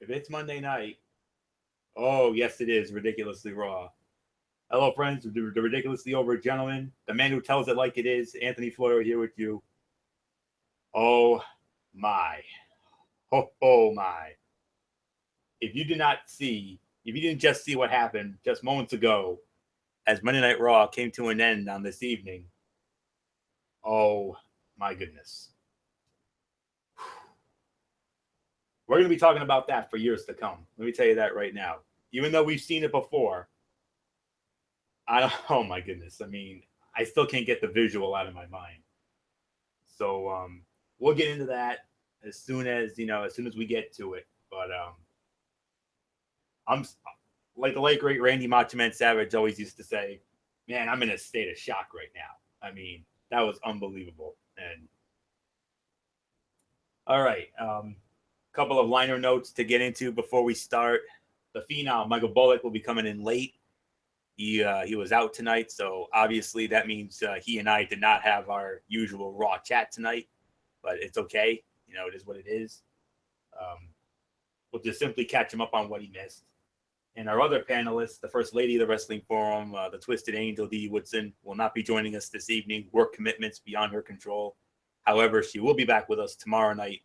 If it's Monday night, oh, yes, it is Ridiculously Raw. Hello, friends, the Ridiculously Over Gentleman, the man who tells it like it is, Anthony Florio here with you. Oh, my. Oh, my. If you did not see, if you didn't just see what happened just moments ago as Monday Night Raw came to an end on this evening, oh, my goodness. We're going to be talking about that for years to come. Let me tell you that right now. Even though we've seen it before, I don't, oh my goodness. I mean, I still can't get the visual out of my mind. So we'll get into that as soon as we get to it. But I'm like the late great Randy Macho Man Savage always used to say, "Man, I'm in a state of shock right now." I mean, that was unbelievable. And all right, couple of liner notes to get into before we start. The Phenom Michael Bullock will be coming in late. He was out tonight, so obviously that means he and I did not have our usual Raw chat tonight, but it's okay. You know, it is what it is. Um, we'll just simply catch him up on what he missed. And our other panelists, the First Lady of the Wrestling Forum, the Twisted Angel, Dee Woodson, will not be joining us this evening. Work commitments beyond her control. However, she will be back with us tomorrow night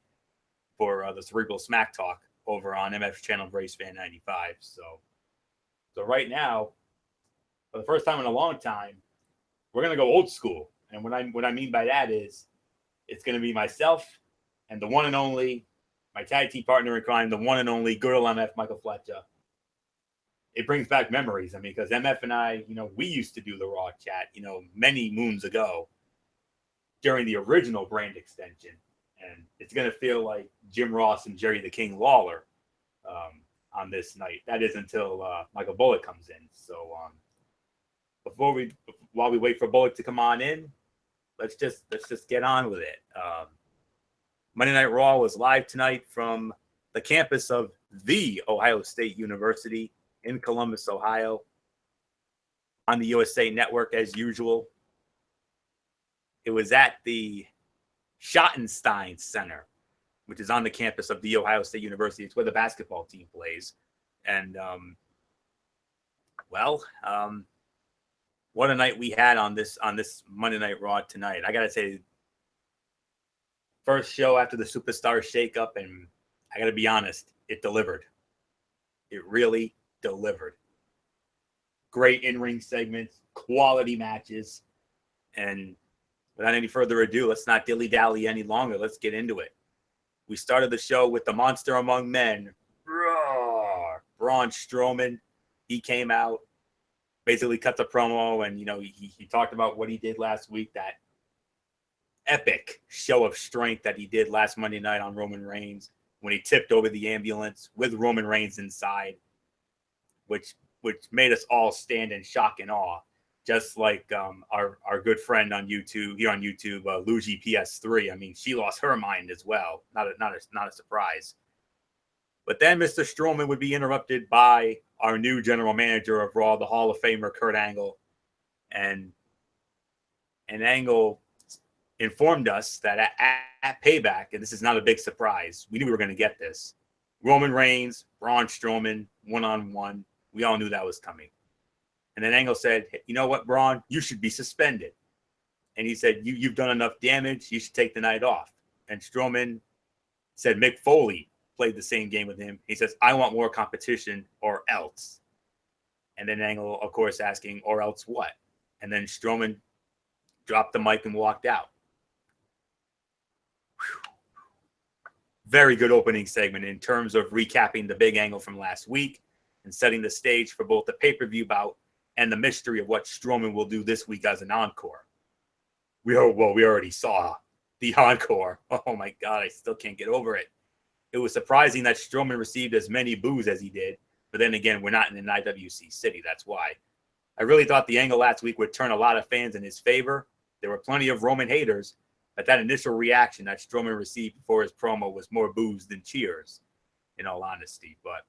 for the Cerebral Smack Talk over on MF's channel, Brace Fan 95. So right now, for the first time in a long time, we're gonna go old school. And what I mean by that is, it's gonna be myself and the one and only, my tag team partner in crime, the one and only Girl MF, Michael Fletcher. It brings back memories. I mean, because MF and I, we used to do the Raw chat, many moons ago during the original brand extension. And it's going to feel like Jim Ross and Jerry the King Lawler on this night. That is until Michael Bullock comes in. So while we wait for Bullock to come on in, let's just get on with it. Monday Night Raw was live tonight from the campus of the Ohio State University in Columbus, Ohio, on the USA Network as usual. It was at the Schottenstein Center, which is on the campus of the Ohio State University. It's where the basketball team plays. And, what a night we had on this Monday Night Raw tonight. I got to say, first show after the Superstar shakeup, and I got to be honest, it delivered. It really delivered. Great in-ring segments, quality matches, and without any further ado, let's not dilly-dally any longer. Let's get into it. We started the show with the monster among men, Braun Strowman. He came out, basically cut the promo, and he talked about what he did last week, that epic show of strength that he did last Monday night on Roman Reigns when he tipped over the ambulance with Roman Reigns inside, which made us all stand in shock and awe. Just like our good friend on YouTube, Luigi PS3. I mean, she lost her mind as well. Not a surprise. But then Mr. Strowman would be interrupted by our new general manager of Raw, the Hall of Famer Kurt Angle, and Angle informed us that at Payback, and this is not a big surprise, we knew we were going to get this. Roman Reigns, Braun Strowman, one-on-one. We all knew that was coming. And then Angle said, hey, you know what, Braun? You should be suspended. And he said, you've done enough damage. You should take the night off. And Strowman said Mick Foley played the same game with him. He says, I want more competition or else. And then Angle, of course, asking, or else what? And then Strowman dropped the mic and walked out. Whew. Very good opening segment in terms of recapping the big angle from last week and setting the stage for both the pay-per-view bout and the mystery of what Strowman will do this week as an encore. We already saw the encore. Oh my God, I still can't get over it. It was surprising that Strowman received as many boos as he did, but then again, we're not in an IWC city, that's why. I really thought the angle last week would turn a lot of fans in his favor. There were plenty of Roman haters, but that initial reaction that Strowman received before his promo was more boos than cheers, in all honesty. But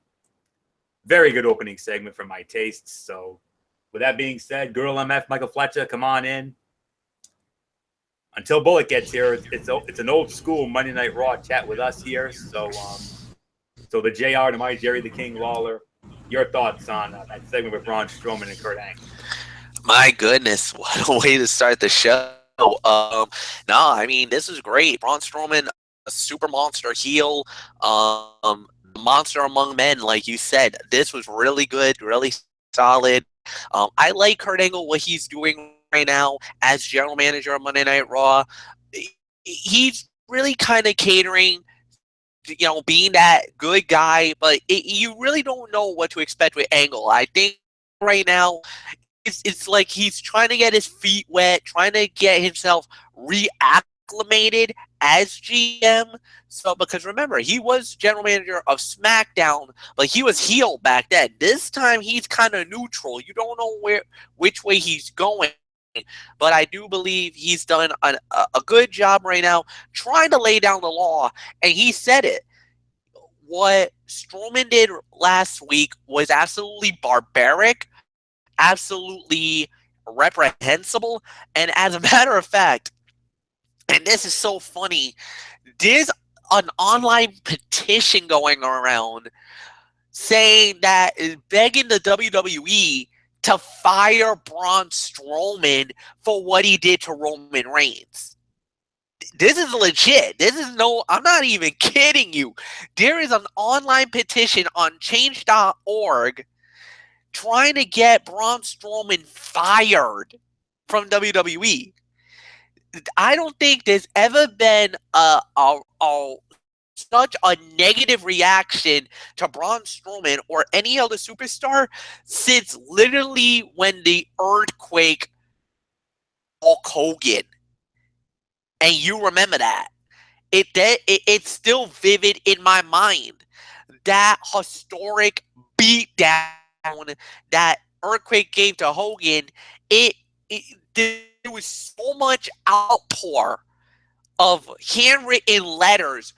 very good opening segment for my tastes. So with that being said, Girl MF, Michael Fletcher, come on in. Until Bullock gets here, it's an old school Monday Night Raw chat with us here. So So the JR to my Jerry the King Lawler. Your thoughts on that segment with Braun Strowman and Kurt Angle? My goodness, what a way to start the show. No, I mean, this is great. Braun Strowman, a super monster heel, monster among men, like you said. This was really good, really solid. I like Kurt Angle, what he's doing right now as general manager of Monday Night Raw. He's really kind of catering, being that good guy, but you really don't know what to expect with Angle. I think right now it's like he's trying to get his feet wet, trying to get himself reacclimated as GM. So, because remember, he was general manager of SmackDown, but he was heel back then. This time, he's kind of neutral. You don't know which way he's going. But I do believe he's done a good job right now trying to lay down the law, and he said it. What Strowman did last week was absolutely barbaric, absolutely reprehensible, and as a matter of fact, and this is so funny, there's an online petition going around saying that is begging the WWE to fire Braun Strowman for what he did to Roman Reigns. This is legit. I'm not even kidding you. There is an online petition on change.org trying to get Braun Strowman fired from WWE. I don't think there's ever been such a negative reaction to Braun Strowman or any other superstar since literally when the earthquake Hulk Hogan. And you remember that. It's still vivid in my mind. That historic beatdown that earthquake gave to Hogan, there was so much outpour of handwritten letters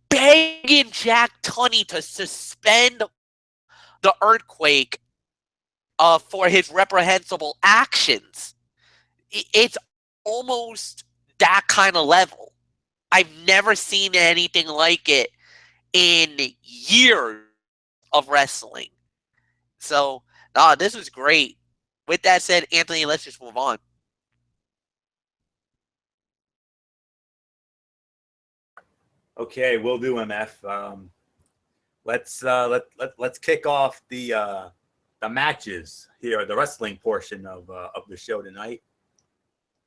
begging Jack Tunney to suspend the earthquake for his reprehensible actions. It's almost that kind of level. I've never seen anything like it in years of wrestling. So, this was great. With that said, Anthony, let's just move on. Okay, we'll do MF. Let's kick off the matches here, the wrestling portion of the show tonight.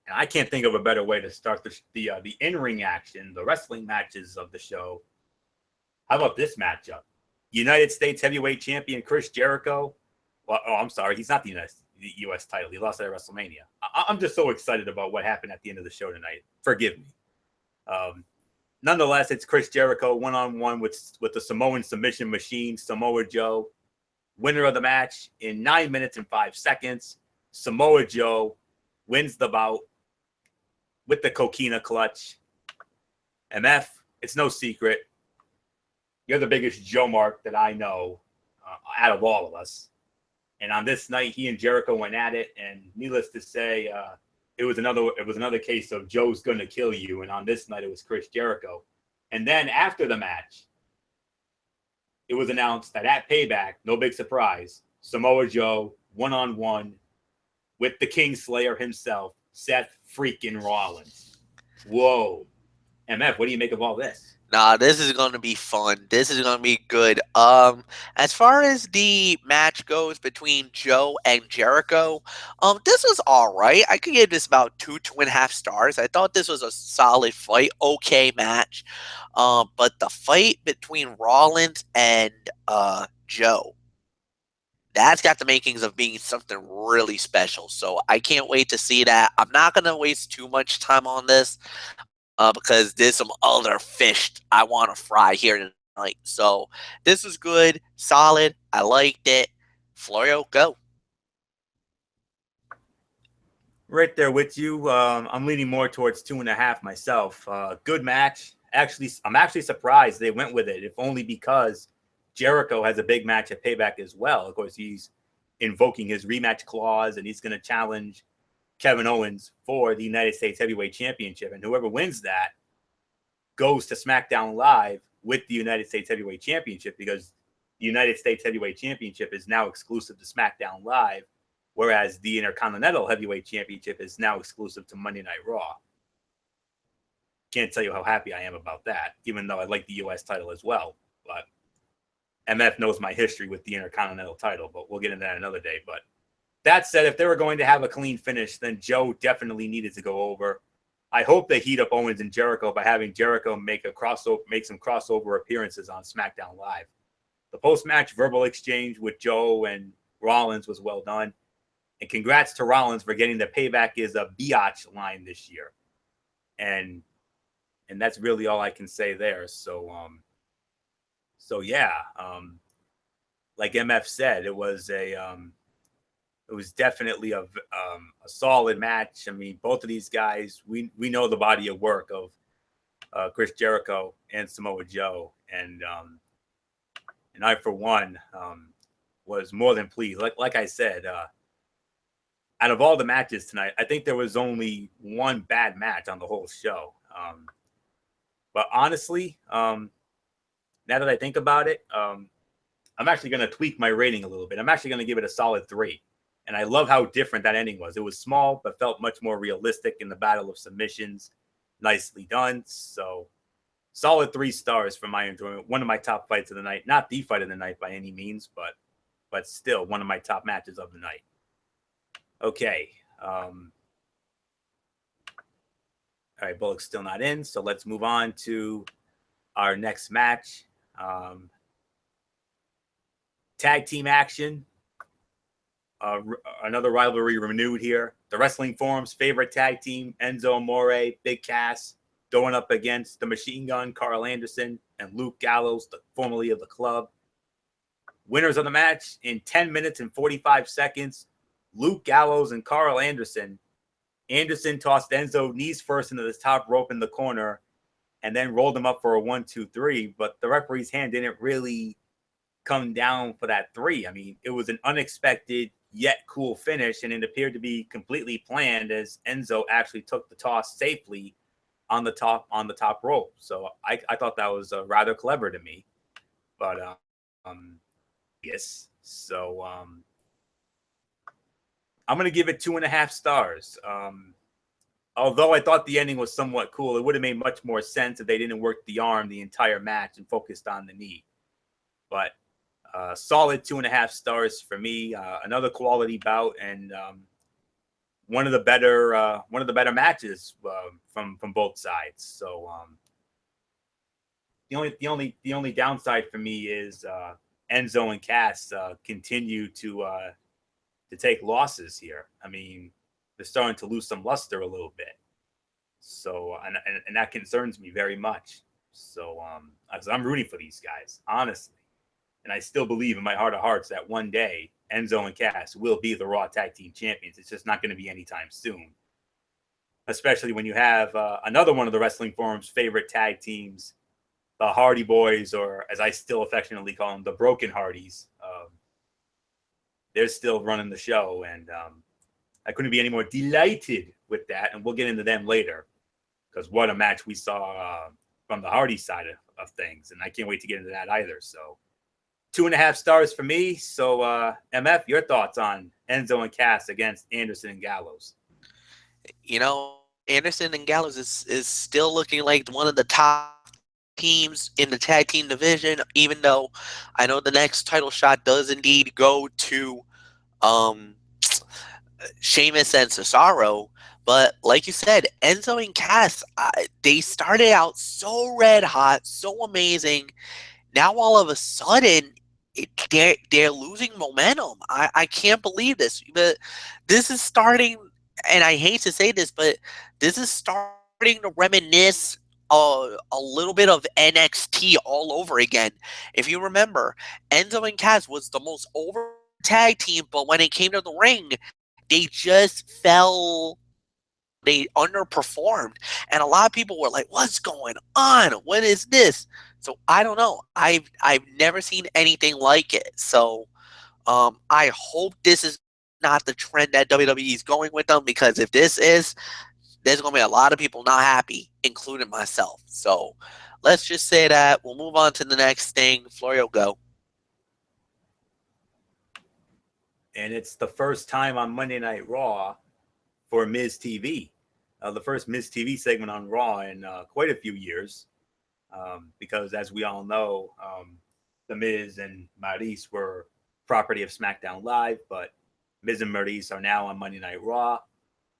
And I can't think of a better way to start the in-ring action, the wrestling matches of the show. How about this matchup? United States Heavyweight Champion Chris Jericho. Well, I'm sorry, he's not the U.S. title. He lost at WrestleMania. I'm just so excited about what happened at the end of the show tonight. Forgive me. Nonetheless, it's Chris Jericho one-on-one with the Samoan submission machine, Samoa Joe. Winner of the match in 9 minutes and 5 seconds. Samoa Joe wins the bout with the Coquina clutch. MF, it's no secret. You're the biggest Joe Mark that I know out of all of us. And on this night, he and Jericho went at it. And needless to say, it was another case of Joe's going to kill you. And on this night, it was Chris Jericho. And then after the match, it was announced that at Payback, no big surprise, Samoa Joe one-on-one with the Kingslayer himself, Seth freaking Rollins. Whoa. MF, what do you make of all this? This is going to be fun. This is going to be good. As far as the match goes between Joe and Jericho, this was all right. I could give this about 2.5 stars. I thought this was a solid fight, okay match. But the fight between Rollins and Joe, that's got the makings of being something really special. So I can't wait to see that. I'm not going to waste too much time on this. Because there's some other fish I want to fry here tonight. So this was good, solid. I liked it. Florio, go. Right there with you. I'm leaning more towards 2.5 myself. Good match. Actually, I'm actually surprised they went with it, if only because Jericho has a big match at Payback as well. Of course, he's invoking his rematch clause, and he's going to challenge Kevin Owens for the United States Heavyweight Championship. And whoever wins that goes to SmackDown Live with the United States Heavyweight Championship, because the United States Heavyweight Championship is now exclusive to SmackDown Live, whereas the Intercontinental Heavyweight Championship is now exclusive to Monday Night Raw. Can't tell you how happy I am about that, even though I like the U.S. title as well. But MF knows my history with the Intercontinental title, but we'll get into that another day. But that said, if they were going to have a clean finish, then Joe definitely needed to go over. I hope they heat up Owens and Jericho by having Jericho make some crossover appearances on SmackDown Live. The post-match verbal exchange with Joe and Rollins was well done. And congrats to Rollins for getting the payback is a biatch line this year. And that's really all I can say there. So yeah, like MF said, it was definitely a solid match. I mean, both of these guys, we know the body of work of Chris Jericho and Samoa Joe, and I for one was more than pleased. Like I said, out of all the matches tonight, I think there was only one bad match on the whole show. But honestly, now that I think about it, I'm actually going to tweak my rating a little bit. I'm actually going to give it a solid 3. And I love how different that ending was. It was small, but felt much more realistic in the battle of submissions. Nicely done. So solid 3 stars for my enjoyment. One of my top fights of the night. Not the fight of the night by any means, but still one of my top matches of the night. Okay. All right, Bullock's still not in, so let's move on to our next match. Tag team action. Another rivalry renewed here. The Wrestling Forum's favorite tag team, Enzo Amore, Big Cass, going up against the Machine Gun, Carl Anderson, and Luke Gallows, formerly of the Club. Winners of the match in 10 minutes and 45 seconds, Luke Gallows and Carl Anderson. Anderson tossed Enzo knees first into the top rope in the corner and then rolled him up for a 1-2-3, but the referee's hand didn't really come down for that 3. I mean, it was an unexpected yet cool finish, and it appeared to be completely planned as Enzo actually took the toss safely on the top rope. So I thought that was rather clever to me. But yes, so I'm going to give it 2.5 stars. Although I thought the ending was somewhat cool, it would have made much more sense if they didn't work the arm the entire match and focused on the knee. But solid 2.5 stars for me. Another quality bout, and one of the better matches from both sides. So the only downside for me is Enzo and Cass continue to take losses here. I mean, they're starting to lose some luster a little bit. So, and that concerns me very much. So, I'm rooting for these guys, honestly. And I still believe in my heart of hearts that one day Enzo and Cass will be the Raw Tag Team Champions. It's just not going to be anytime soon. Especially when you have another one of the Wrestling Forum's favorite tag teams, the Hardy Boys, or as I still affectionately call them, the Broken Hardys. They're still running the show, and I couldn't be any more delighted with that. And we'll get into them later, because what a match we saw from the Hardy side of things, and I can't wait to get into that either. So 2.5 stars for me. So MF, your thoughts on Enzo and Cass against Anderson and Gallows? You know, Anderson and Gallows is still looking like one of the top teams in the tag team division, even though I know the next title shot does indeed go to Sheamus and Cesaro. But like you said, Enzo and Cass, they started out so red hot, so amazing. Now all of a sudden, they're losing momentum. I can't believe this. But this is starting, and I hate to say this, but this is starting to reminisce a little bit of NXT all over again. If you remember, Enzo and Cass was the most over tag team, but when it came to the ring, they just they underperformed. And a lot of people were like, what's going on? What is this? So I don't know. I've never seen anything like it. So I hope this is not the trend that WWE is going with them, because if this is, there's going to be a lot of people not happy, including myself. So let's just say that. We'll move on to the next thing. Florio, go. And it's the first time on Monday Night Raw for Miz TV. The first Miz TV segment on Raw in quite a few years. Because as we all know, The Miz and Maurice were property of SmackDown Live, but Miz and Maurice are now on Monday Night Raw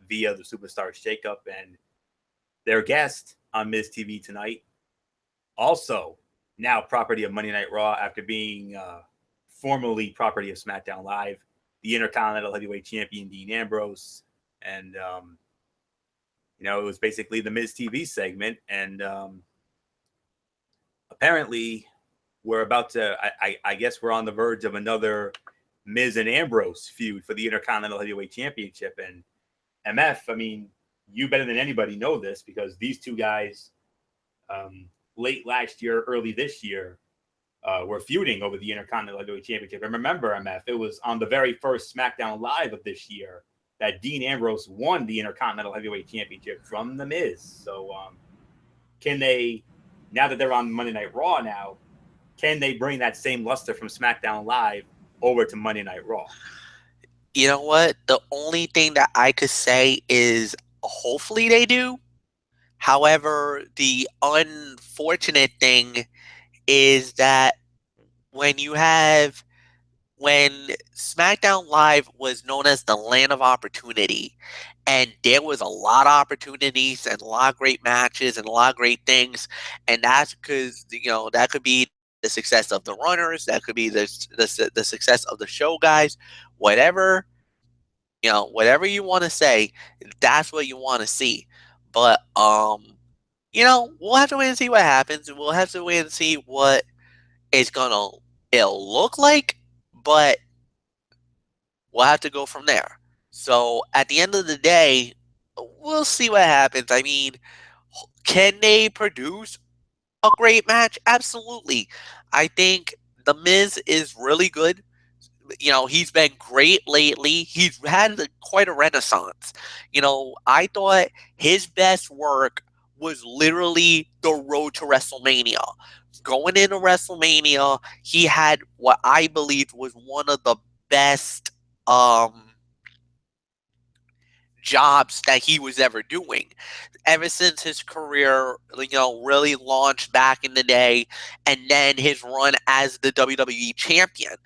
via the Superstar Shakeup, and their guest on Miz TV tonight, also now property of Monday Night Raw after being formerly property of SmackDown Live, the Intercontinental Heavyweight Champion Dean Ambrose, and it was basically the Miz TV segment, and apparently we're about to. I guess we're on the verge of another Miz and Ambrose feud for the Intercontinental Heavyweight Championship, and MF, I mean, you better than anybody know this because these two guys, late last year, early this year, were feuding over the Intercontinental Heavyweight Championship. And remember, MF, it was on the very first SmackDown Live of this year that Dean Ambrose won the Intercontinental Heavyweight Championship from The Miz. So can they, now that they're on Monday Night Raw now, can they bring that same luster from SmackDown Live over to Monday Night Raw? You know what? The only thing that I could say is hopefully they do. However, the unfortunate thing is that when SmackDown Live was known as the land of opportunity, and there was a lot of opportunities and a lot of great matches and a lot of great things, and that's because that could be the success of the runners, that could be the success of the show guys, whatever whatever you want to say, that's what you want to see. But we'll have to wait and see what happens. We'll have to wait and see what it'll look like, but we'll have to go from there. So at the end of the day, we'll see what happens. I mean, can they produce a great match? Absolutely. I think The Miz is really good. He's been great lately. He's had quite a renaissance. I thought his best work was literally the road to WrestleMania. Going into WrestleMania, he had what I believed was one of the best jobs that he was ever doing. Ever since his career, really launched back in the day, and then his run as the WWE champion.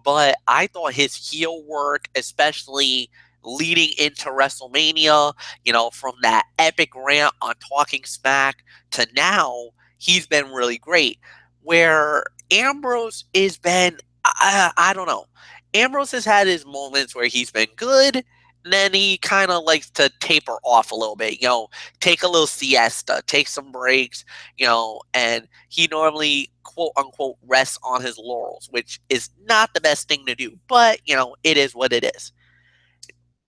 But I thought his heel work, especially leading into WrestleMania, from that epic rant on Talking Smack to now, he's been really great. Where Ambrose has been, I don't know. Ambrose has had his moments where he's been good, and then he kind of likes to taper off a little bit, take a little siesta, take some breaks, and he normally, quote unquote, rests on his laurels, which is not the best thing to do, but, it is what it is.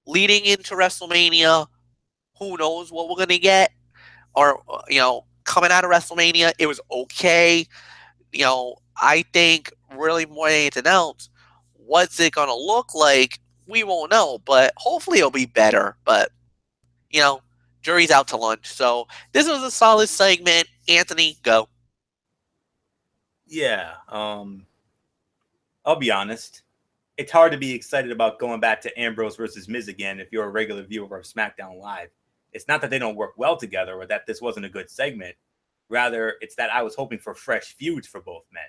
Leading into WrestleMania, who knows what we're going to get? Or, coming out of WrestleMania, it was okay. I think really more than anything else, what's it going to look like? We won't know, but hopefully it'll be better. But, jury's out to lunch. So this was a solid segment. Anthony, go. Yeah, I'll be honest. It's hard to be excited about going back to Ambrose versus Miz again if you're a regular viewer of SmackDown Live. It's not that they don't work well together or that this wasn't a good segment. Rather, it's that I was hoping for fresh feuds for both men,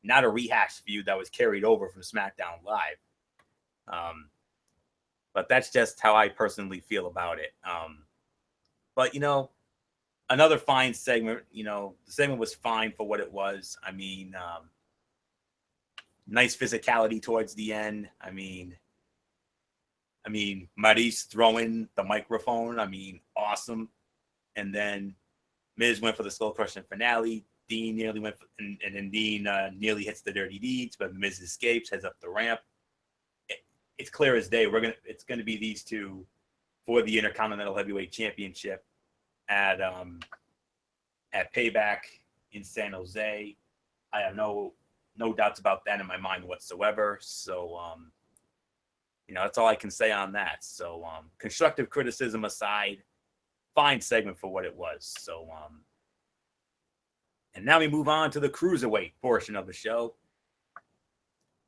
not a rehash feud that was carried over from SmackDown Live. But that's just how I personally feel about it. But, another fine segment. The segment was fine for what it was. I mean, nice physicality towards the end. I mean, Maurice throwing the microphone. Awesome. And then Miz went for the skull crushing finale. Dean nearly went, and then Dean nearly hits the dirty deeds, but Miz escapes, heads up the ramp. It's clear as day. It's gonna be these two for the Intercontinental Heavyweight Championship at Payback in San Jose. I have no doubts about that in my mind whatsoever. So that's all I can say on that. So constructive criticism aside, fine segment for what it was. So, and now we move on to the cruiserweight portion of the show.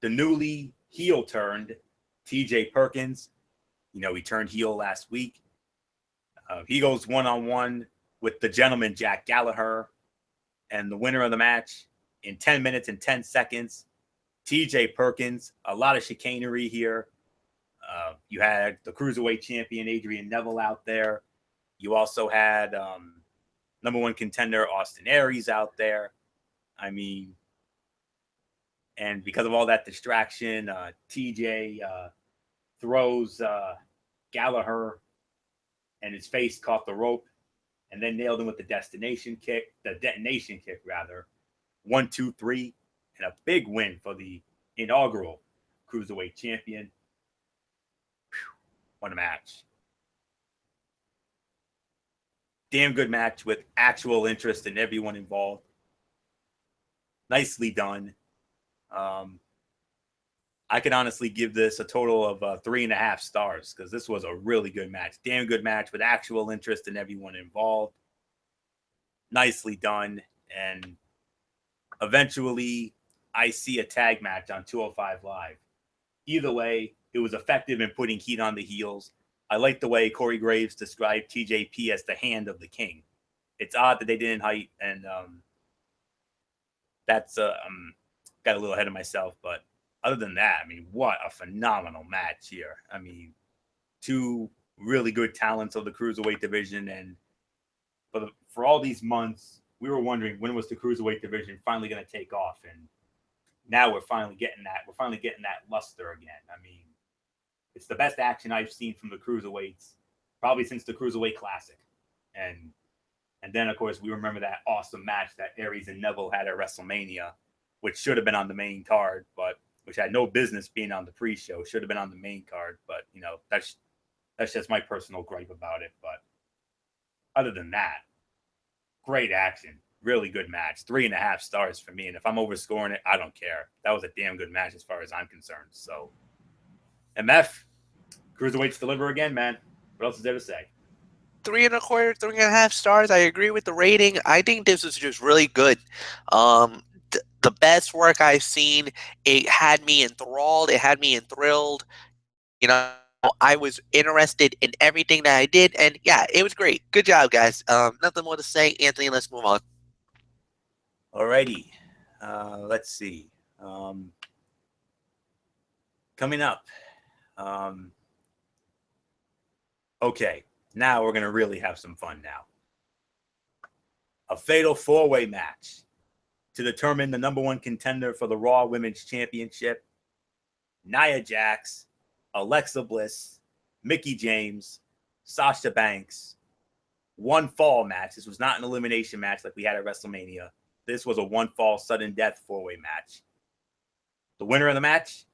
The newly heel turned T.J. Perkins. You know, he turned heel last week. He goes one-on-one with the gentleman, Jack Gallagher. And the winner of the match, in 10 minutes and 10 seconds, T.J. Perkins. A lot of chicanery here. You had the cruiserweight champion, Adrian Neville, out there. You also had number one contender, Austin Aries, out there. I mean, and because of all that distraction, TJ throws Gallagher, and his face caught the rope, and then nailed him with the detonation kick. 1, 2, 3, and a big win for the inaugural cruiserweight champion. Whew, what a match. Damn good match with actual interest in everyone involved. Nicely done. I could honestly give this a total of 3.5 stars because this was a really good match. Damn good match with actual interest in everyone involved. Nicely done. And eventually, I see a tag match on 205 Live. Either way, it was effective in putting heat on the heels. I like the way Corey Graves described TJP as the hand of the king. It's odd that they didn't hype, and that's got a little ahead of myself. But other than that, I mean, what a phenomenal match here. I mean, two really good talents of the cruiserweight division, and for all these months, we were wondering when was the cruiserweight division finally going to take off, and now we're finally getting that. We're finally getting that luster again. I mean, it's the best action I've seen from the cruiserweights probably since the Cruiserweight Classic. And then, of course, we remember that awesome match that Aries and Neville had at WrestleMania, which should have been on the main card, but which had no business being on the pre-show. Should have been on the main card, but, you know, that's just my personal gripe about it. But other than that, great action. Really good match. 3.5 stars for me. And if I'm overscoring it, I don't care. That was a damn good match as far as I'm concerned. So, MF, cruiserweights deliver again, man. What else is there to say? 3.25, 3.5 stars. I agree with the rating. I think this is just really good. The best work I've seen. It had me enthralled. It had me enthralled. You know, I was interested in everything that I did, and yeah, it was great. Good job, guys. Nothing more to say. Anthony, let's move on. Alrighty. Let's see. Coming up. Okay, now we're going to really have some fun now. A fatal 4-way match to determine the number one contender for the Raw Women's Championship. Nia Jax, Alexa Bliss, Mickie James, Sasha Banks. One fall match. This was not an elimination match like we had at WrestleMania. This was a one fall sudden death 4-way match. The winner of the match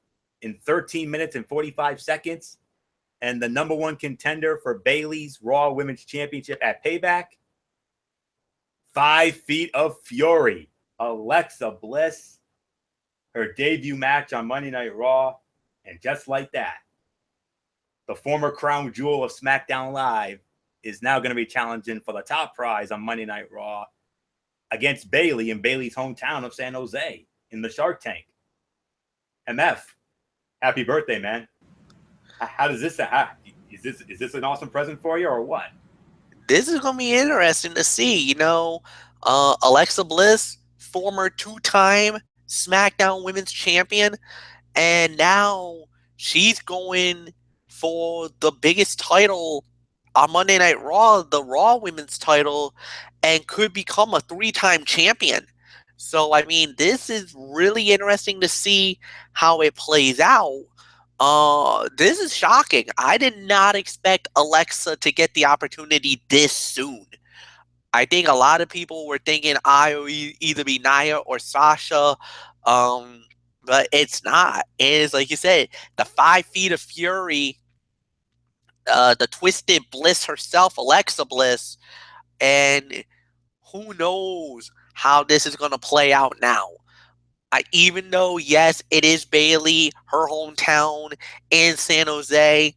in 13 minutes and 45 seconds, and the number one contender for Bayley's Raw Women's Championship at Payback, 5 Feet of Fury, Alexa Bliss, her debut match on Monday Night Raw, and just like that, the former crown jewel of SmackDown Live is now going to be challenging for the top prize on Monday Night Raw against Bayley in Bayley's hometown of San Jose in the Shark Tank. MF, happy birthday, man. How does this is this an awesome present for you or what? This is going to be interesting to see. You know, Alexa Bliss, former 2-time SmackDown Women's Champion, and now she's going for the biggest title on Monday Night Raw, the Raw Women's title, and could become a 3-time champion. So, I mean, this is really interesting to see how it plays out. This is shocking. I did not expect Alexa to get the opportunity this soon. I think a lot of people were thinking I will either be Nia or Sasha, but it's not. It is, like you said, the 5 Feet of Fury, the Twisted Bliss herself, Alexa Bliss, and who knows how this is going to play out now. Even though, yes, it is Bayley, her hometown in San Jose.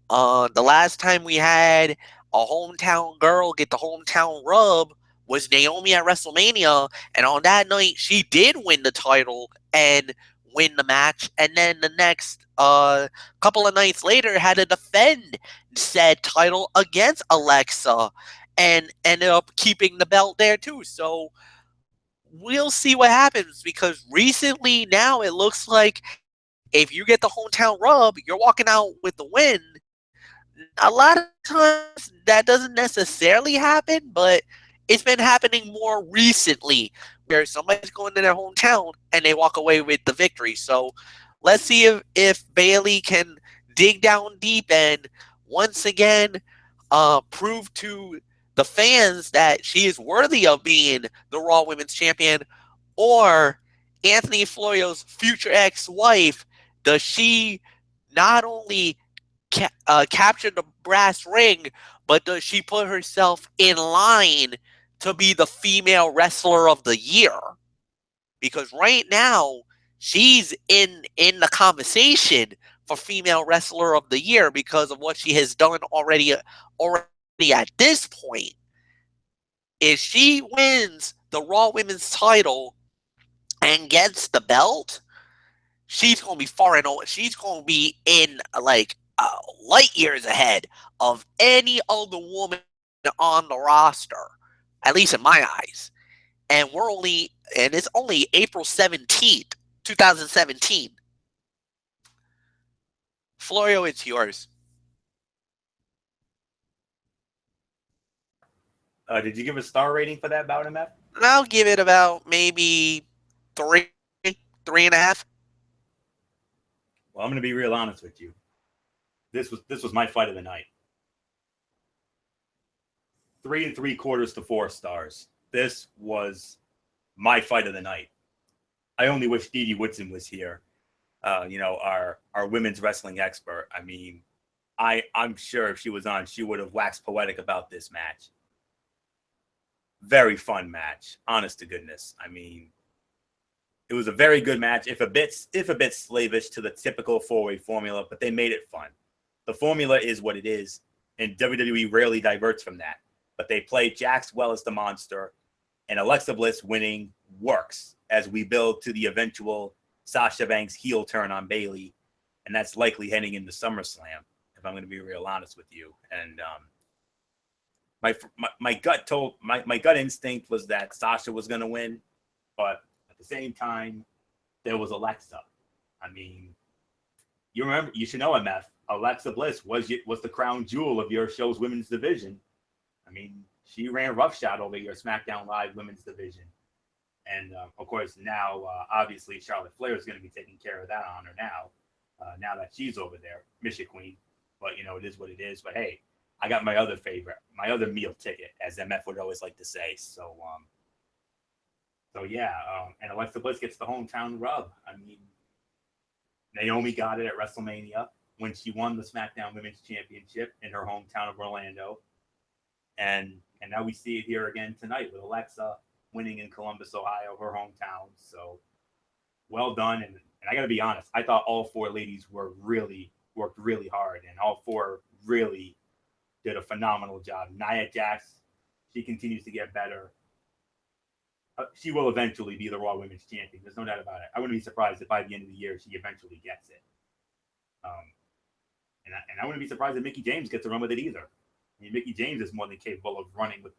The last time we had a hometown girl get the hometown rub was Naomi at WrestleMania, and on that night she did win the title and win the match, and then the next couple of nights later had to defend said title against Alexa and ended up keeping the belt there too. So we'll see what happens, because recently now it looks like if you get the hometown rub, you're walking out with the win. A lot of times that doesn't necessarily happen, but it's been happening more recently where somebody's going to their hometown and they walk away with the victory. So let's see if Bayley can dig down deep and once again prove to the fans that she is worthy of being the Raw Women's Champion, or Anthony Florio's future ex-wife, does she not only capture the brass ring, but does she put herself in line to be the female wrestler of the year? Because right now she's in the conversation for female wrestler of the year because of what she has done already at this point. If she wins the Raw Women's title and gets the belt, she's going to be far and over. She's going to be in like light years ahead of any other woman on the roster, at least in my eyes. And it's only April 17th, 2017. Florio, it's yours. Did you give a star rating for that bout, MF? I'll give it about maybe 3.5. Well, I'm going to be real honest with you. This was my fight of the night. 3 3/4 to 4 stars. This was my fight of the night. I only wish Dee Dee Woodson was here. Our women's wrestling expert. I mean, I'm sure if she was on, she would have waxed poetic about this match. Very fun match, honest to goodness. I mean, it was a very good match, if a bit slavish to the typical four-way formula, but they made it fun. The formula is what it is, and WWE rarely diverts from that. But they play Jax well as the monster, and Alexa Bliss winning works as we build to the eventual Sasha Banks heel turn on Bayley, and that's likely heading into SummerSlam, if I'm going to be real honest with you. And my gut instinct was that Sasha was going to win, but at the same time, there was Alexa. I mean, you should know, MF, Alexa Bliss was the crown jewel of your show's women's division. I mean, she ran roughshod over your SmackDown Live women's division. And, of course, now, obviously, Charlotte Flair is going to be taking care of that honor now that she's over there, Mission Queen. But, it is what it is. But, hey, I got my other favorite, my other meal ticket, as MF would always like to say. So yeah, and Alexa Bliss gets the hometown rub. I mean, Naomi got it at WrestleMania when she won the SmackDown Women's Championship in her hometown of Orlando. And now we see it here again tonight with Alexa winning in Columbus, Ohio, her hometown. So well done. And I got to be honest, I thought all four ladies worked really hard, and all four really did a phenomenal job. Nia Jax, she continues to get better. She will eventually be the Raw Women's Champion. There's no doubt about it. I wouldn't be surprised if by the end of the year she eventually gets it. And I wouldn't be surprised if Mickie James gets to run with it either. I mean, Mickie James is more than capable of running with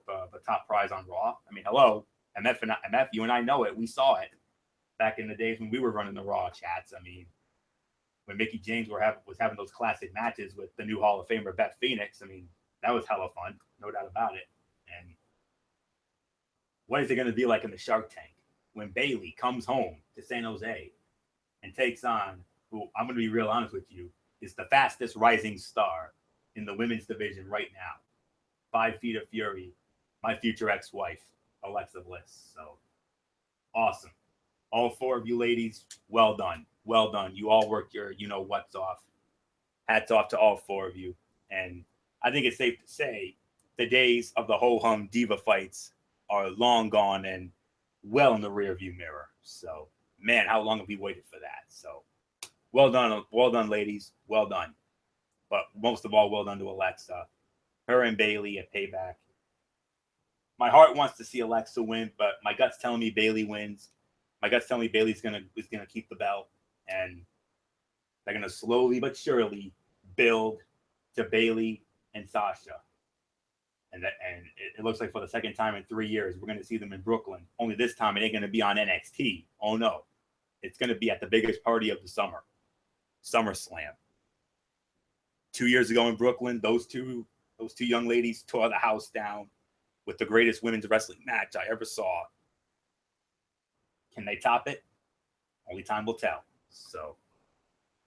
the top prize on Raw. I mean, hello, MF, you and I know it. We saw it back in the days when we were running the Raw chats. I mean, when Mickie James was having those classic matches with the new Hall of Famer Beth Phoenix. I mean, that was hella fun, no doubt about it. And what is it going to be like in the Shark Tank when Bayley comes home to San Jose and takes on, who I'm going to be real honest with you, is the fastest rising star in the women's division right now. 5 Feet of Fury, my future ex-wife, Alexa Bliss. So awesome. All four of you ladies, well done. Well done. You all worked your what's off. Hats off to all four of you. And I think it's safe to say the days of the ho-hum diva fights are long gone and well in the rearview mirror. So, man, how long have we waited for that? So, well done, ladies. Well done. But most of all, well done to Alexa. Her and Bayley at Payback. My heart wants to see Alexa win, but my gut's telling me Bayley wins. My gut's telling me Bayley's gonna keep the belt, and they're gonna slowly but surely build to Bayley and Sasha. And it looks like for the second time in 3 years, we're gonna see them in Brooklyn. Only this time it ain't gonna be on NXT. Oh no, it's gonna be at the biggest party of the summer, SummerSlam. 2 years ago in Brooklyn, those two young ladies tore the house down with the greatest women's wrestling match I ever saw. Can they top it? Only time will tell. So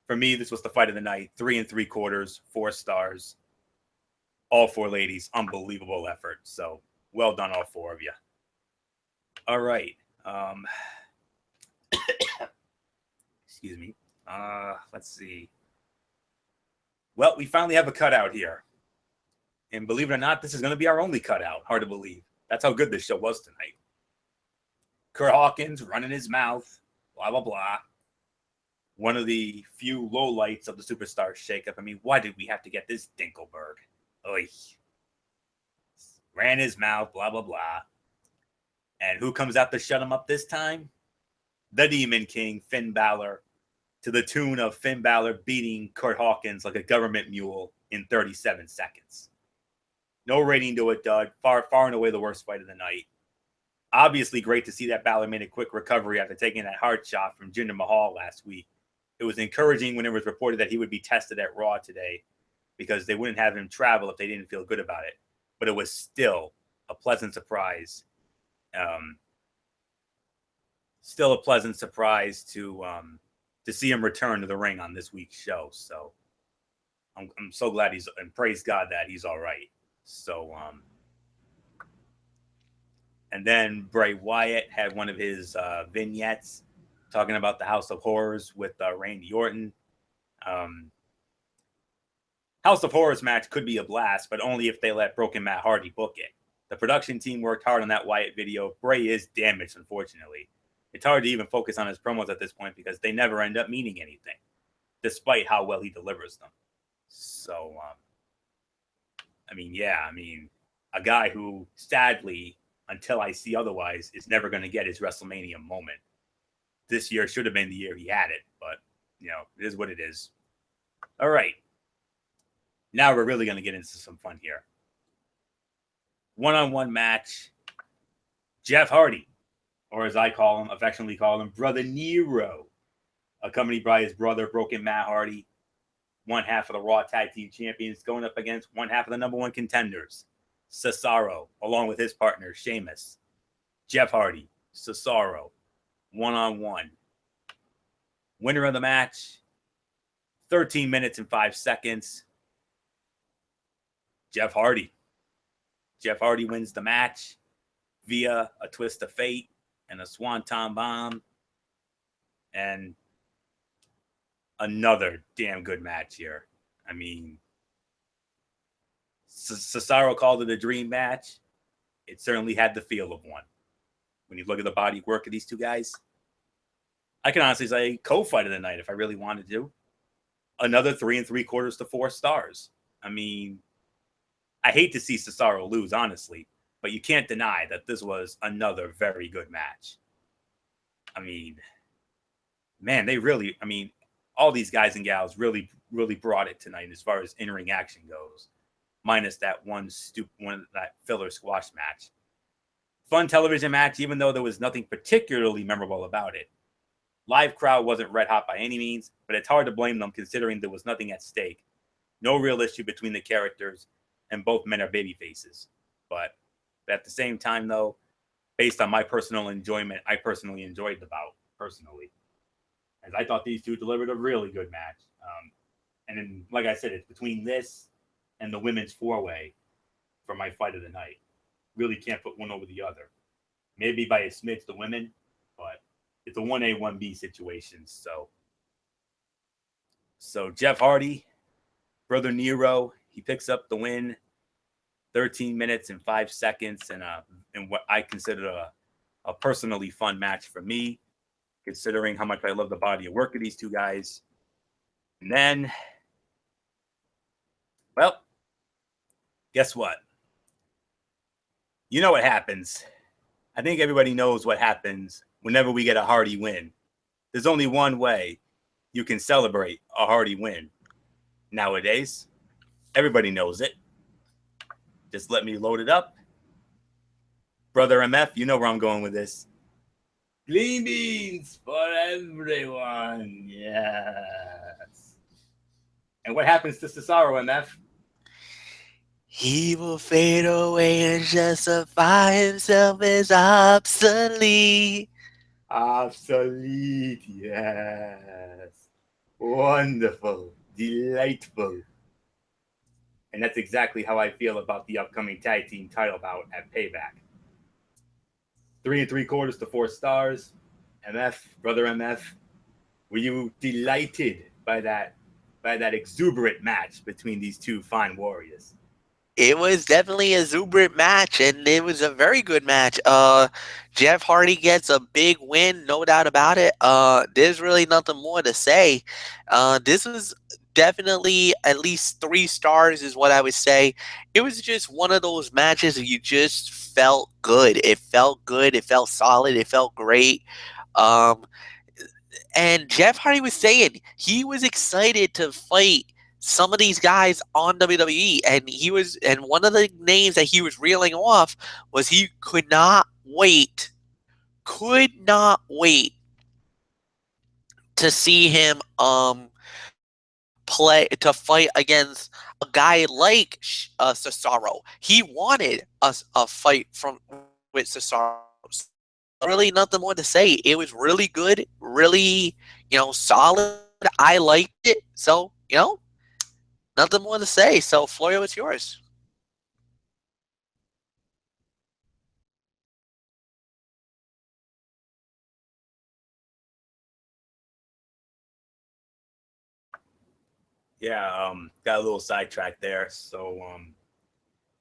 for me, this was the fight of the night. 3 3/4, 4 stars. All 4 ladies, unbelievable effort. So well done, all 4 of you. All right. Excuse me. Let's see. Well, we finally have a cutout here. And believe it or not, this is going to be our only cutout. Hard to believe. That's how good this show was tonight. Kurt Hawkins running his mouth, blah, blah, blah. One of the few lowlights of the Superstar shakeup. I mean, why did we have to get this Dinkelberg? Oy. Ran his mouth, blah, blah, blah. And who comes out to shut him up this time? The Demon King, Finn Balor, to the tune of Finn Balor beating Kurt Hawkins like a government mule in 37 seconds. No rating to it, Doug. Far and away the worst fight of the night. Obviously great to see that Balor made a quick recovery after taking that hard shot from Jinder Mahal last week. It was encouraging when it was reported that he would be tested at Raw today because they wouldn't have him travel if they didn't feel good about it. But it was still a pleasant surprise. Still a pleasant surprise to see him return to the ring on this week's show. So I'm so glad and praise God that he's all right. So, and then Bray Wyatt had one of his vignettes talking about the House of Horrors with Randy Orton. House of Horrors match could be a blast, but only if they let Broken Matt Hardy book it. The production team worked hard on that Wyatt video. Bray is damaged, unfortunately. It's hard to even focus on his promos at this point because they never end up meaning anything, despite how well he delivers them. So, a guy who, sadly, until I see otherwise, is never going to get his WrestleMania moment. This year should have been the year he had it, but, it is what it is. All right. Now we're really going to get into some fun here. One-on-one match. Jeff Hardy, or as I affectionately call him, Brother Nero, accompanied by his brother, Broken Matt Hardy, one half of the Raw Tag Team Champions, going up against one half of the number 1 contenders, Cesaro, along with his partner, Sheamus. Jeff Hardy, Cesaro, one-on-one. Winner of the match, 13 minutes and 5 seconds. Jeff Hardy. Jeff Hardy wins the match via a twist of fate and a swanton bomb. And another damn good match here. I mean, Cesaro called it a dream match. It certainly had the feel of one. When you look at the body work of these two guys, I can honestly say co-fight of the night if I really wanted to. Another 3 3/4 to 4 stars. I mean, I hate to see Cesaro lose, honestly, but you can't deny that this was another very good match. I mean, man, all these guys and gals really, really brought it tonight as far as in-ring action goes, minus that that filler squash match. Fun television match, even though there was nothing particularly memorable about it. Live crowd wasn't red hot by any means, but it's hard to blame them considering there was nothing at stake. No real issue between the characters, and both men are baby faces. But at the same time, though, based on my personal enjoyment, I personally enjoyed the bout, personally. As I thought these two delivered a really good match. And then, like I said, it's between this and the women's 4-way for my fight of the night. Really can't put one over the other. Maybe by a smidge the women, but it's a 1A, 1B situation. So Jeff Hardy, Brother Nero, he picks up the win. 13 minutes and 5 seconds in what I consider a personally fun match for me, considering how much I love the body of work of these two guys. And then, guess what? You know what happens. I think everybody knows what happens whenever we get a Hardy win. There's only one way you can celebrate a Hardy win. Nowadays, everybody knows it. Just let me load it up. Brother MF, you know where I'm going with this. Green beans for everyone. Yes. And what happens to Cesaro, MF? He will fade away and justify himself as obsolete. Obsolete, yes. Wonderful, delightful. And that's exactly how I feel about the upcoming tag team title bout at Payback. 3 3/4 to 4 stars. MF, brother MF, were you delighted by that exuberant match between these two fine warriors? It was definitely a exuberant match, and it was a very good match. Jeff Hardy gets a big win, no doubt about it. There's really nothing more to say. This was definitely at least 3 stars, is what I would say. It was just one of those matches that you just felt good. It felt good. It felt solid. It felt great. Um, and Jeff Hardy was saying he was excited to fight some of these guys on WWE, and one of the names that he was reeling off was he could not wait to see him fight against a guy like Cesaro. He wanted a fight with Cesaro. Really nothing more to say. It was really good, really, solid. I liked it. So, nothing more to say. So, Florio, it's yours. Yeah, got a little sidetracked there. So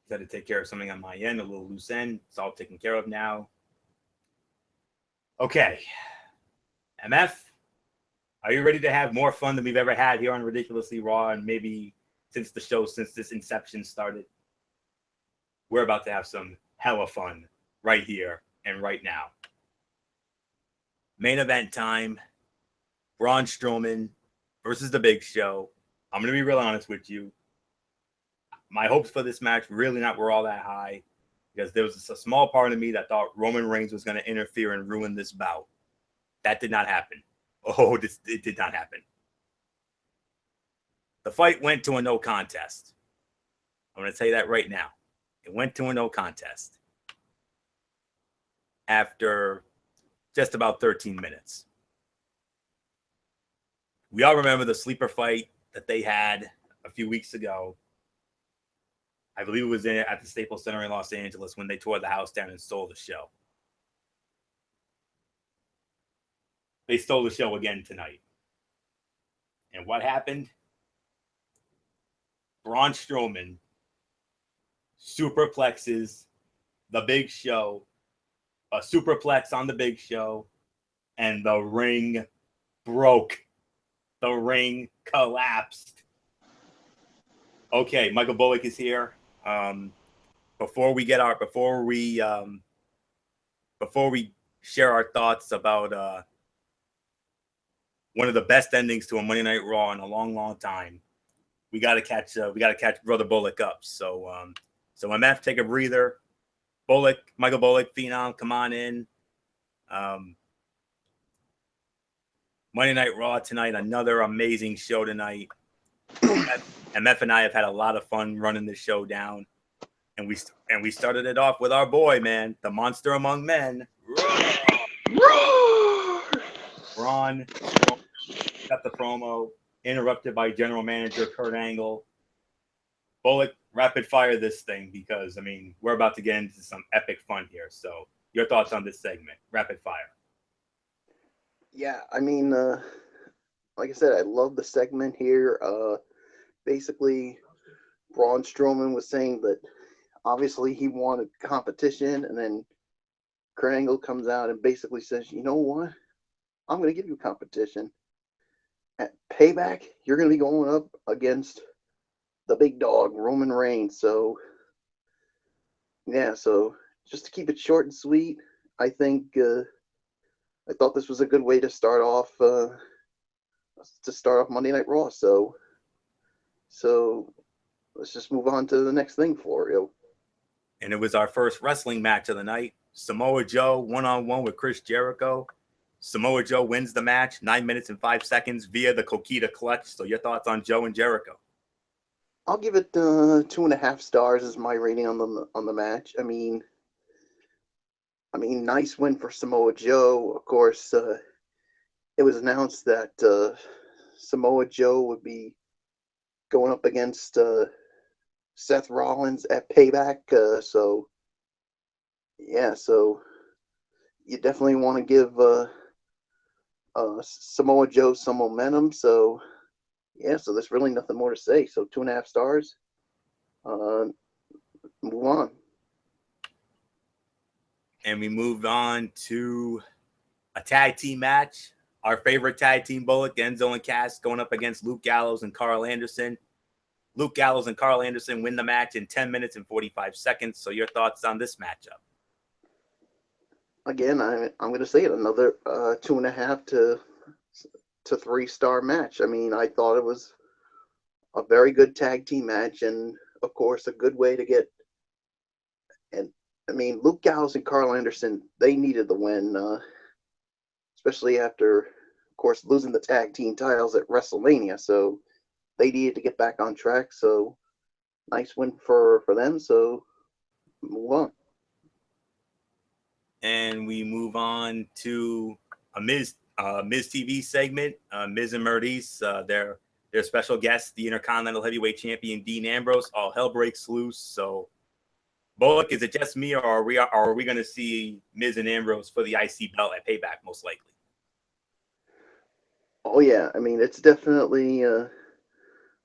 got to take care of something on my end, a little loose end. It's all taken care of now. Okay. MF, are you ready to have more fun than we've ever had here on Ridiculously Raw, and maybe since this inception started? We're about to have some hella fun right here and right now. Main event time. Braun Strowman versus The Big Show. I'm going to be real honest with you. My hopes for this match really not were all that high, because there was a small part of me that thought Roman Reigns was going to interfere and ruin this bout. That did not happen. It did not happen. The fight went to a no contest. I'm going to tell you that right now. It went to a no contest after just about 13 minutes. We all remember the sleeper fight that they had a few weeks ago. I believe it was at the Staples Center in Los Angeles when they tore the house down and stole the show. They stole the show again tonight. And what happened? Braun Strowman superplexes the Big Show, a superplex on the Big Show, and the ring broke. The ring collapsed. Okay, Michael Bullock is here. Before we share our thoughts about one of the best endings to a Monday Night Raw in a long, long time, we gotta catch Brother Bullock up. So MF, take a breather. Michael Bullock, Phenom, come on in. Monday Night Raw tonight, another amazing show tonight. MF and I have had a lot of fun running this show down, and we started it off with our boy, man, the monster among men, Braun. Got the promo interrupted by General Manager Kurt Angle. Bullock, rapid fire this thing, because we're about to get into some epic fun here. So, your thoughts on this segment? Rapid fire. Yeah, like I said, I love the segment here. Basically, Braun Strowman was saying that obviously he wanted competition, and then Kurt Angle comes out and basically says, you know what? I'm going to give you competition. At Payback, you're going to be going up against the big dog, Roman Reigns. So yeah, so just to keep it short and sweet, I think I thought this was a good way to start off Monday Night Raw. So let's just move on to the next thing for you. And it was our first wrestling match of the night. Samoa Joe one-on-one with Chris Jericho. Samoa Joe wins the match 9 minutes and 5 seconds via the Coquina clutch. So your thoughts on Joe and Jericho? I'll give it 2.5 stars as my rating on the match. I mean, nice win for Samoa Joe. Of course, it was announced that Samoa Joe would be going up against Seth Rollins at Payback. So you definitely want to give Samoa Joe some momentum. So there's really nothing more to say. So 2.5 stars. Move on. And we moved on to a tag team match. Our favorite tag team, Bullock, Enzo and Cass, going up against Luke Gallows and Carl Anderson. Luke Gallows and Carl Anderson win the match in 10 minutes and 45 seconds. So your thoughts on this matchup? Again, I'm going to say it, another 2.5 to 3-star match. I mean, I thought it was a very good tag team match, and of course, a good way to get. And I mean, Luke Gallows and Carl Anderson, they needed the win, especially after, of course, losing the tag team titles at WrestleMania. So they needed to get back on track. So nice win for them. So move on. And we move on to a Miz TV segment. Miz and Murdy's, their special guest, the Intercontinental Heavyweight Champion Dean Ambrose. All hell breaks loose. So, Bullock, is it just me, or are we going to see Miz and Ambrose for the IC belt at Payback? Most likely. Oh yeah, I mean, it's definitely.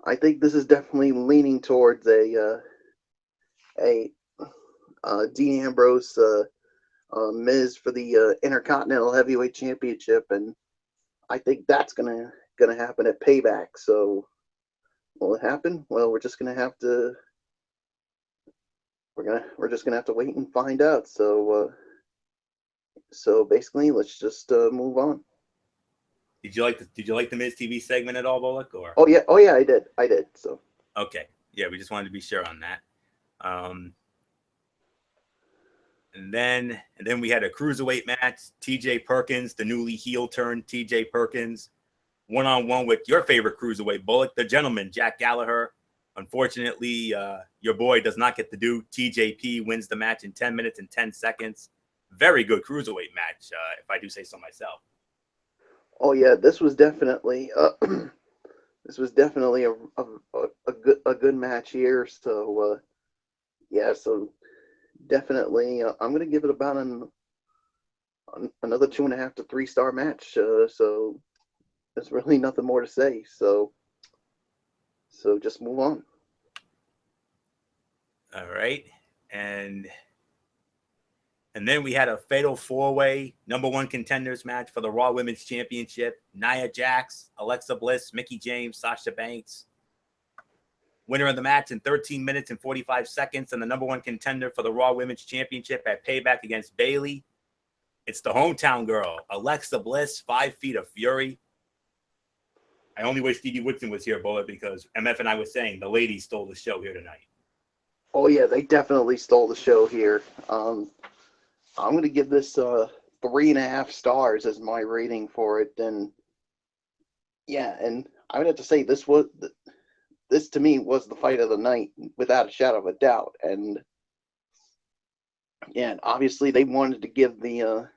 I think this is definitely leaning towards a Dean Ambrose. Miz for the Intercontinental Heavyweight Championship, and I think that's gonna happen at Payback. So, will it happen? Well, we're just gonna have to wait and find out. So basically, let's just move on. Did you like the Miz TV segment at all, Bullock? Or oh yeah, I did. So okay, yeah, we just wanted to be sure on that. And then we had a cruiserweight match. TJ Perkins, the newly heel turned TJ Perkins, one-on-one with your favorite cruiserweight, Bullock, the gentleman, Jack Gallagher. Unfortunately, your boy does not get to do. TJP wins the match in 10 minutes and 10 seconds. Very good cruiserweight match, if I do say so myself. Oh yeah, this was definitely a good match here. So so definitely, I'm gonna give it about another 2.5 to 3-star match. So there's really nothing more to say. So just move on. All right, and then we had a fatal 4-way #1 contenders match for the Raw Women's Championship. Nia Jax, Alexa Bliss, Mickie James, Sasha Banks. Winner of the match in 13 minutes and 45 seconds, and the #1 contender for the Raw Women's Championship at Payback against Bayley. It's the hometown girl, Alexa Bliss, 5 Feet of Fury. I only wish Stevie Woodson was here, Bullet, because MF and I was saying the ladies stole the show here tonight. Oh yeah, they definitely stole the show here. I'm going to give this 3.5 stars as my rating for it. And yeah, and I would have to say this to me was the fight of the night without a shadow of a doubt. And yeah, and obviously they wanted to give the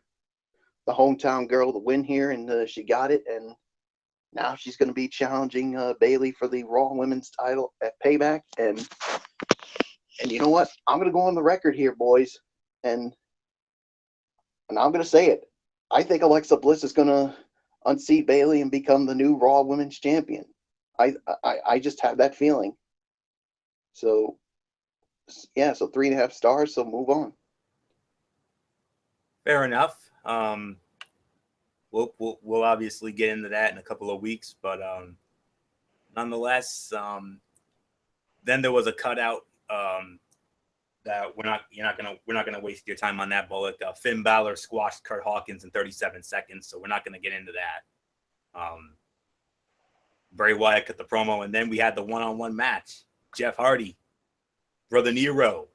hometown girl the win here, and she got it. And now she's going to be challenging Bayley for the Raw Women's title at Payback. And you know what? I'm going to go on the record here, boys, and I'm going to say it. I think Alexa Bliss is going to unseat Bayley and become the new Raw Women's Champion. I just have that feeling. So, yeah, so 3.5 stars, so move on. Fair enough. We'll obviously get into that in a couple of weeks, but nonetheless, then there was a cutout that we're not gonna waste your time on that, Bullock. Finn Balor squashed Kurt Hawkins in 37 seconds, so we're not gonna get into that. Bray Wyatt cut the promo, and then we had the one-on-one match. Jeff Hardy, Brother Nero,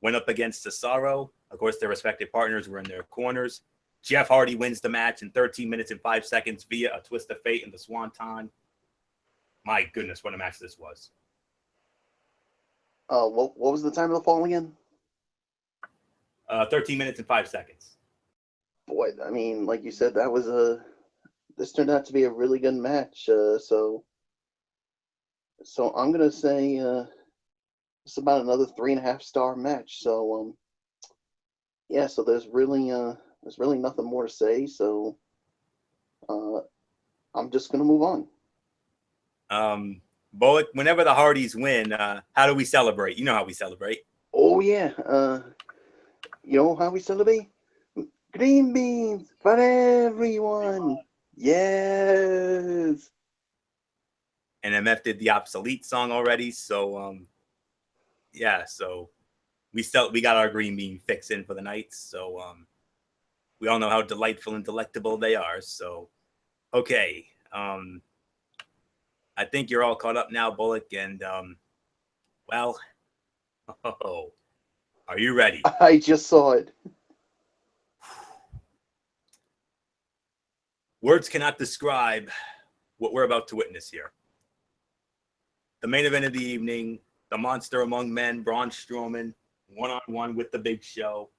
went up against Cesaro. Of course, their respective partners were in their corners. Jeff Hardy wins the match in 13 minutes and 5 seconds via a twist of fate in the Swanton. My goodness, what a match this was. What was the time of the fall again? 13 minutes and 5 seconds. Boy, I mean, like you said, this turned out to be a really good match. So I'm gonna say it's about another 3.5 star match. So yeah, so there's really nothing more to say. So I'm just gonna move on. Bullock, whenever the Hardys win, how do we celebrate? You know how we celebrate. Oh yeah, you know how we celebrate? Green beans for everyone. Yes. And MF did the obsolete song already, so yeah, so we got our green bean fix in for the night. So we all know how delightful and delectable they are. So okay. I think you're all caught up now, Bullock, and well, are you ready? I just saw it. Words cannot describe what we're about to witness here. The main event of the evening, the monster among men, Braun Strowman, one-on-one with the Big Show.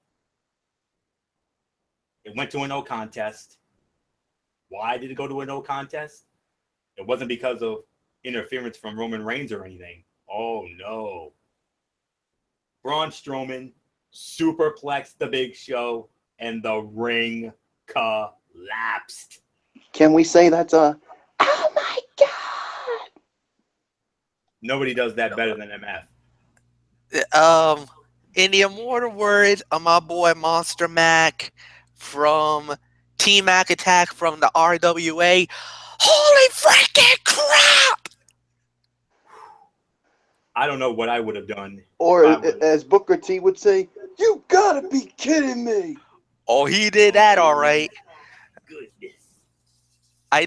It went to a no contest. Why did it go to a no contest? It wasn't because of interference from Roman Reigns or anything. Oh, no. Braun Strowman superplexed the Big Show, and the ring collapsed. Can we say that's a... Oh, my God! Nobody does that better than MF. In the immortal words of my boy Monster Mac from Team Mac Attack from the RWA, holy freaking crap! I don't know what I would have done. Or as Booker T would say, you gotta be kidding me! Oh, he did that all right. Goodness. I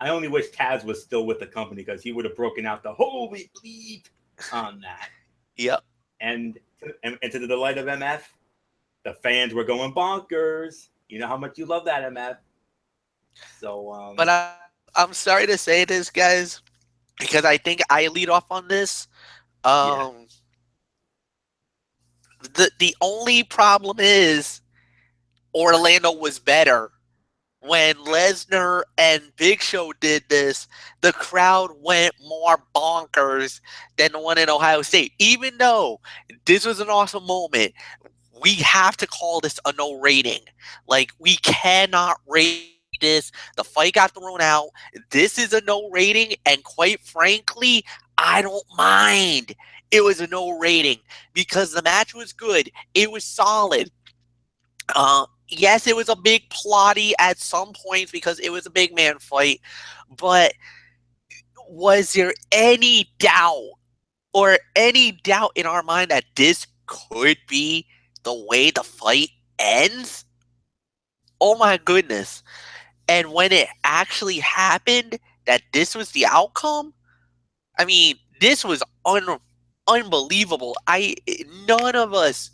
only wish Taz was still with the company, because he would have broken out the holy bleep on that. Yep. And to the delight of MF, the fans were going bonkers. You know how much you love that, MF. So, but I'm sorry to say this, guys, because I think I lead off on this. Yeah. The only problem is Orlando was better. When Lesnar and Big Show did this, the crowd went more bonkers than the one in Ohio State. Even though this was an awesome moment, we have to call this a no rating. Like, we cannot rate this. The fight got thrown out. This is a no rating, and quite frankly, I don't mind. It was a no rating because the match was good. It was solid. Yes, it was a big plotty at some points because it was a big man fight, but was there any doubt in our mind that this could be the way the fight ends? Oh my goodness. And when it actually happened, that this was the outcome, I mean, this was unbelievable. None of us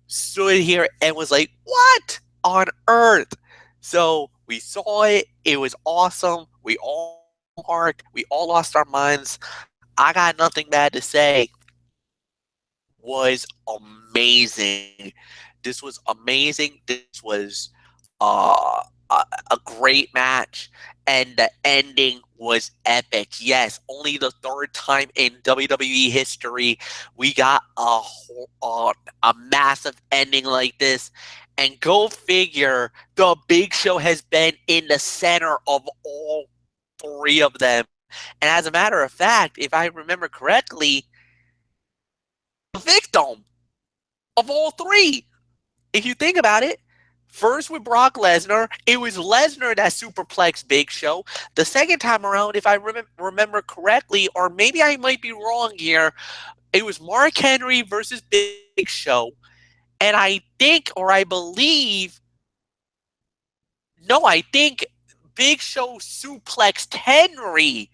stood here and was like, what on earth? So we saw it. It was awesome. We all marked. We all lost our minds. I got nothing bad to say. Was amazing. This was amazing. This was a great match. And the ending was epic. Yes, only the third time in WWE history we got a massive ending like this. And go figure, the Big Show has been in the center of all three of them. And as a matter of fact, if I remember correctly, the victim of all three. If you think about it, first with Brock Lesnar, it was Lesnar that superplexed Big Show. The second time around, if I remember correctly, or maybe I might be wrong here, It was Mark Henry versus Big Show. And I think, or I believe, no, I think Big Show suplexed Henry,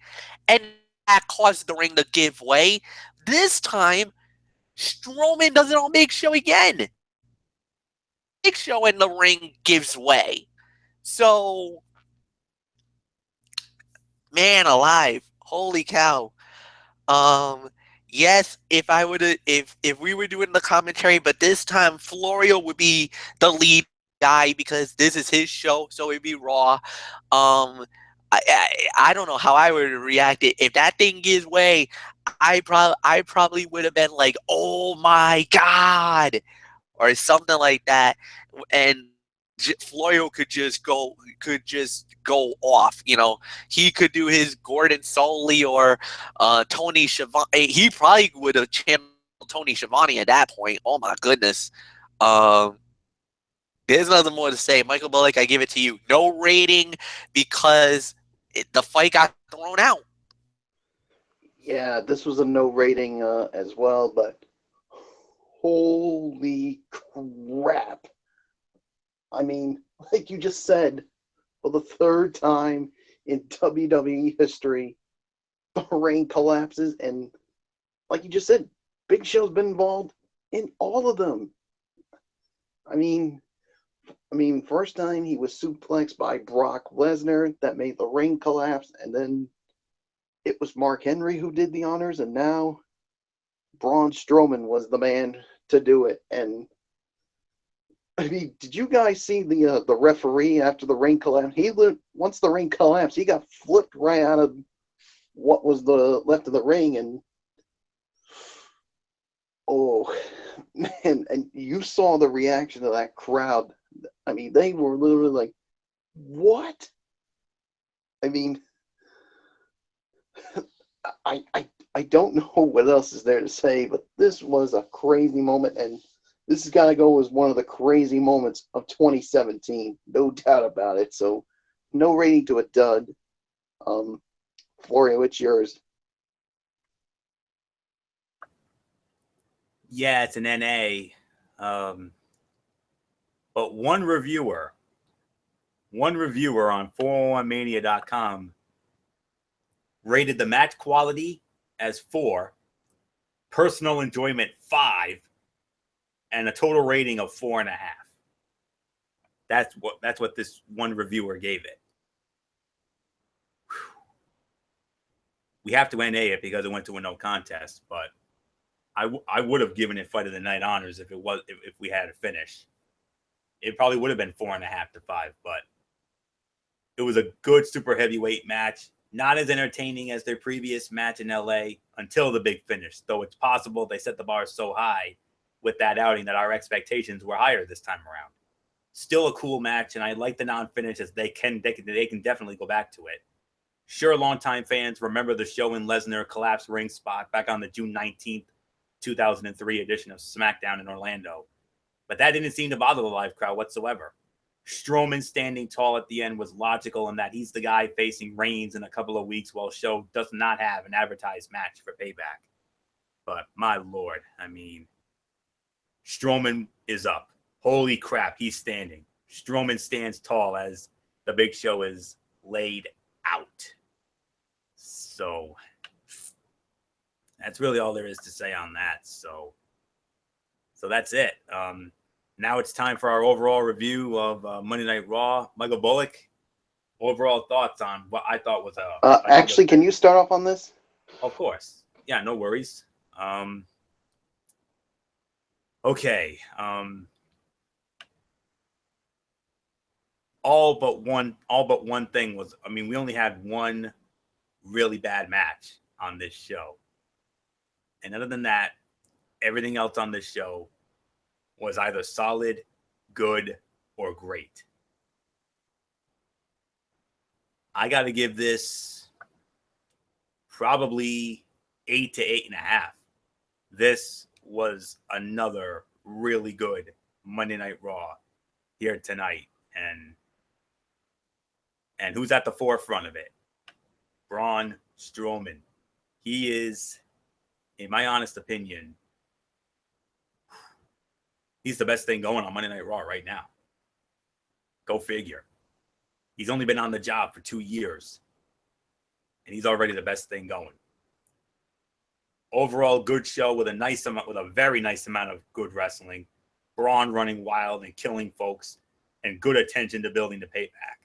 and that caused the ring to give way. This time, Strowman does it on Big Show again. Big Show in the ring gives way. So, man alive, holy cow! Yes, if I would, if we were doing the commentary, but this time Florio would be the lead guy because this is his show, so it'd be Raw. I don't know how I would react if that thing gives way. I probably would have been like, oh my god, or something like that, and Florio could just go off. You know, he could do his Gordon Soley or Tony Schiavone. He probably would have channeled Tony Schiavone at that point. Oh my goodness. There's nothing more to say. Michael Bullock, I give it to you. No rating because the fight got thrown out. Yeah, this was a no rating as well, but holy crap. I mean, like you just said, for the third time in WWE history, the ring collapses, and like you just said, Big Show's been involved in all of them. I mean, first time he was suplexed by Brock Lesnar, that made the ring collapse, and then it was Mark Henry who did the honors, and now Braun Strowman was the man to do it. And I mean, did you guys see the referee after the ring collapse? Once the ring collapsed, he got flipped right out of what was the left of the ring, and oh man, and you saw the reaction of that crowd. I mean, they were literally like, "What?" I mean, I don't know what else is there to say, but this was a crazy moment, and this has got to go as one of the crazy moments of 2017, no doubt about it. So, no rating to a dud. Florio, it's yours. Yeah, it's an NA. But one reviewer on 401mania.com rated the match quality as 4, personal enjoyment 5, and a total rating of 4.5. That's what this one reviewer gave it. Whew. We have to NA it because it went to a no contest, but I would have given it Fight of the Night honors if we had a finish. It probably would have been 4.5 to 5, but it was a good super heavyweight match. Not as entertaining as their previous match in LA until the big finish, though it's possible they set the bar so high with that outing that our expectations were higher this time around. Still a cool match, and I like the non-finish as they can definitely go back to it. Sure, longtime fans remember the show in Lesnar collapsed ring spot back on the June 19th, 2003 edition of SmackDown in Orlando, but that didn't seem to bother the live crowd whatsoever. Strowman standing tall at the end was logical in that he's the guy facing Reigns in a couple of weeks while Show does not have an advertised match for Payback. But my lord, I mean, Strowman is up. Holy crap, he's standing. Strowman stands tall as the Big Show is laid out. So that's really all there is to say on that. So that's it. Now it's time for our overall review of Monday Night Raw. Michael Bullock, overall thoughts on what I thought was a... Actually, can you start off on this? Of course. Yeah, no worries. Okay. All but one thing was, I mean, we only had one really bad match on this show. And other than that, everything else on this show was either solid, good, or great. I got to give this probably 8 to 8.5. This was another really good Monday Night Raw here tonight. And who's at the forefront of it? Braun Strowman. He is in my honest opinion, he's the best thing going on Monday Night Raw right now. Go figure. He's only been on the job for 2 years, and he's already the best thing going. Overall, good show with a very nice amount of good wrestling. Braun running wild and killing folks, and good attention to building the payback.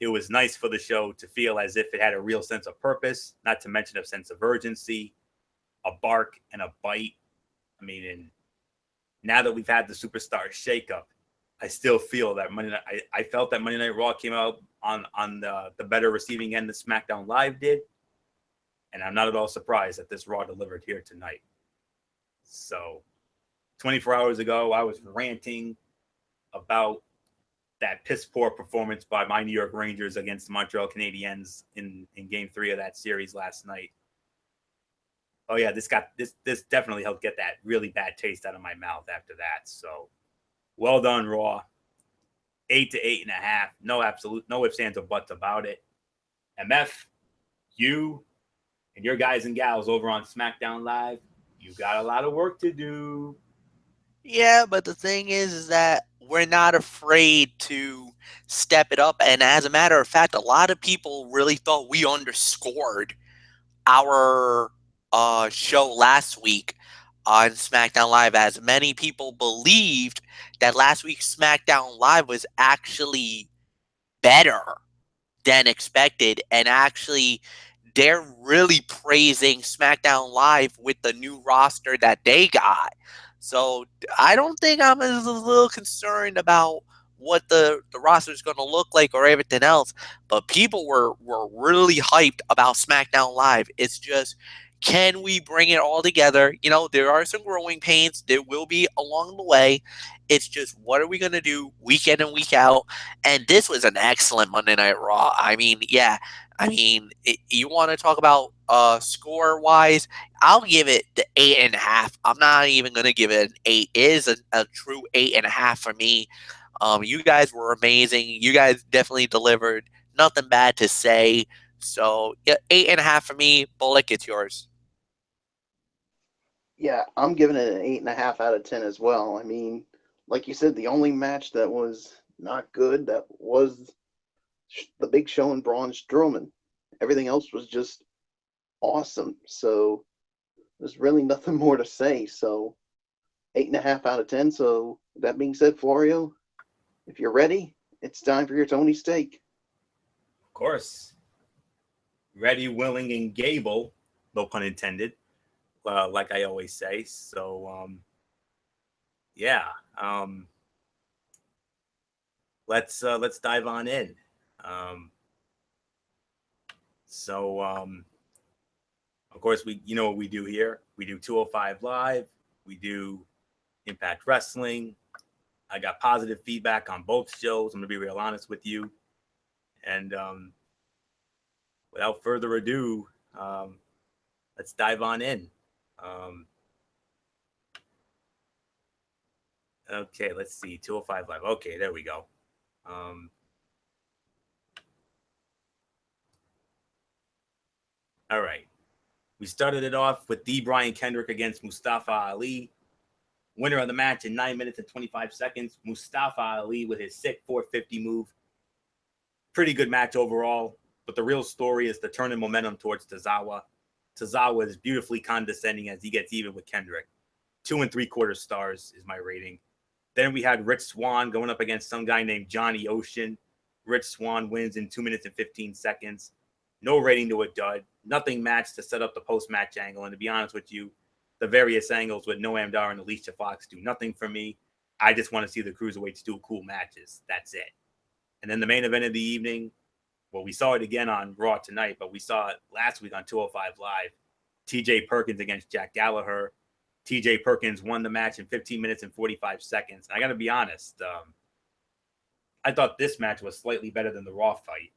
It was nice for the show to feel as if it had a real sense of purpose, not to mention a sense of urgency, a bark and a bite. I mean, and now that we've had the superstar shakeup, I still feel that I felt that Monday Night Raw came out on the better receiving end that SmackDown Live did, and I'm not at all surprised that this Raw delivered here tonight. So, 24 hours ago, I was ranting about that piss poor performance by my New York Rangers against the Montreal Canadiens in Game 3 of that series last night. Oh yeah, this definitely helped get that really bad taste out of my mouth after that. So, well done, Raw. 8 to 8.5. No ifs, ands, or buts about it. MF, you and your guys and gals over on SmackDown Live, you got a lot of work to do. Yeah, but the thing is that we're not afraid to step it up. And as a matter of fact, a lot of people really thought we underscored our show last week on SmackDown Live, as many people believed that last week's SmackDown Live was actually better than expected, and actually they're really praising SmackDown Live with the new roster that they got. So I don't think I'm a little concerned about what the roster is going to look like or everything else, but people were really hyped about SmackDown Live. It's just, can we bring it all together? You know, there are some growing pains. There will be along the way. It's just, what are we going to do week in and week out? And this was an excellent Monday Night Raw. I mean, yeah. I mean, you want to talk about score-wise, I'll give it the 8.5. I'm not even going to give it an 8. It is a true 8.5 for me. You guys were amazing. You guys definitely delivered. Nothing bad to say. So, yeah, 8.5 for me. Bullock, it's yours. Yeah, I'm giving it an 8.5 out of 10 as well. I mean, like you said, the only match that was not good, that was the Big Show and Braun Strowman. Everything else was just awesome. So there's really nothing more to say. So 8.5 out of 10. So that being said, Florio, if you're ready, it's time for your Tony Steak. Of course. Ready, willing, and Gable, no pun intended, like I always say. So, yeah. Let's dive on in. Of course, you know what we do here. We do 205 Live. We do Impact Wrestling. I got positive feedback on both shows. I'm going to be real honest with you. And without further ado, let's dive on in. Okay, let's see. 205 Live. Okay, there we go. All right. We started it off with D. Brian Kendrick against Mustafa Ali. Winner of the match in 9 minutes and 25 seconds, Mustafa Ali with his sick 450 move. Pretty good match overall, but the real story is the turn in momentum towards Tozawa. Tozawa is beautifully condescending as he gets even with Kendrick. 2 3/4 stars is my rating. Then we had Rich Swann going up against some guy named Johnny Ocean. Rich Swann wins in 2 minutes and 15 seconds. No rating to a dud. Nothing matched to set up the post-match angle. And to be honest with you, the various angles with Noam Dar and Alicia Fox do nothing for me. I just want to see the cruiserweights do cool matches. That's it. And then the main event of the evening, well, we saw it again on Raw tonight, but we saw it last week on 205 Live. TJ Perkins against Jack Gallagher. TJ Perkins won the match in 15 minutes and 45 seconds. And I got to be honest, I thought this match was slightly better than the Raw fight.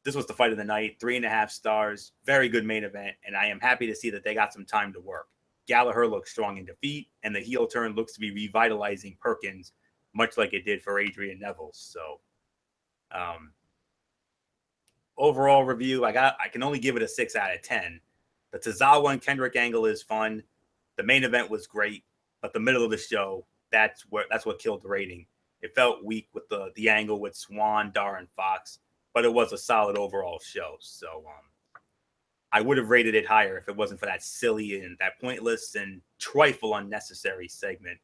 This was the fight of the night, 3.5 stars, very good main event, and I am happy to see that they got some time to work. Gallagher looks strong in defeat, and the heel turn looks to be revitalizing Perkins, much like it did for Adrian Neville. So, overall review, I can only give it a 6 out of 10. The Tozawa and Kendrick angle is fun. The main event was great, but the middle of the show, that's what killed the rating. It felt weak with the angle with Swan, Dar, and Fox, but it was a solid overall show. So I would have rated it higher if it wasn't for that silly and that pointless and trifle unnecessary segment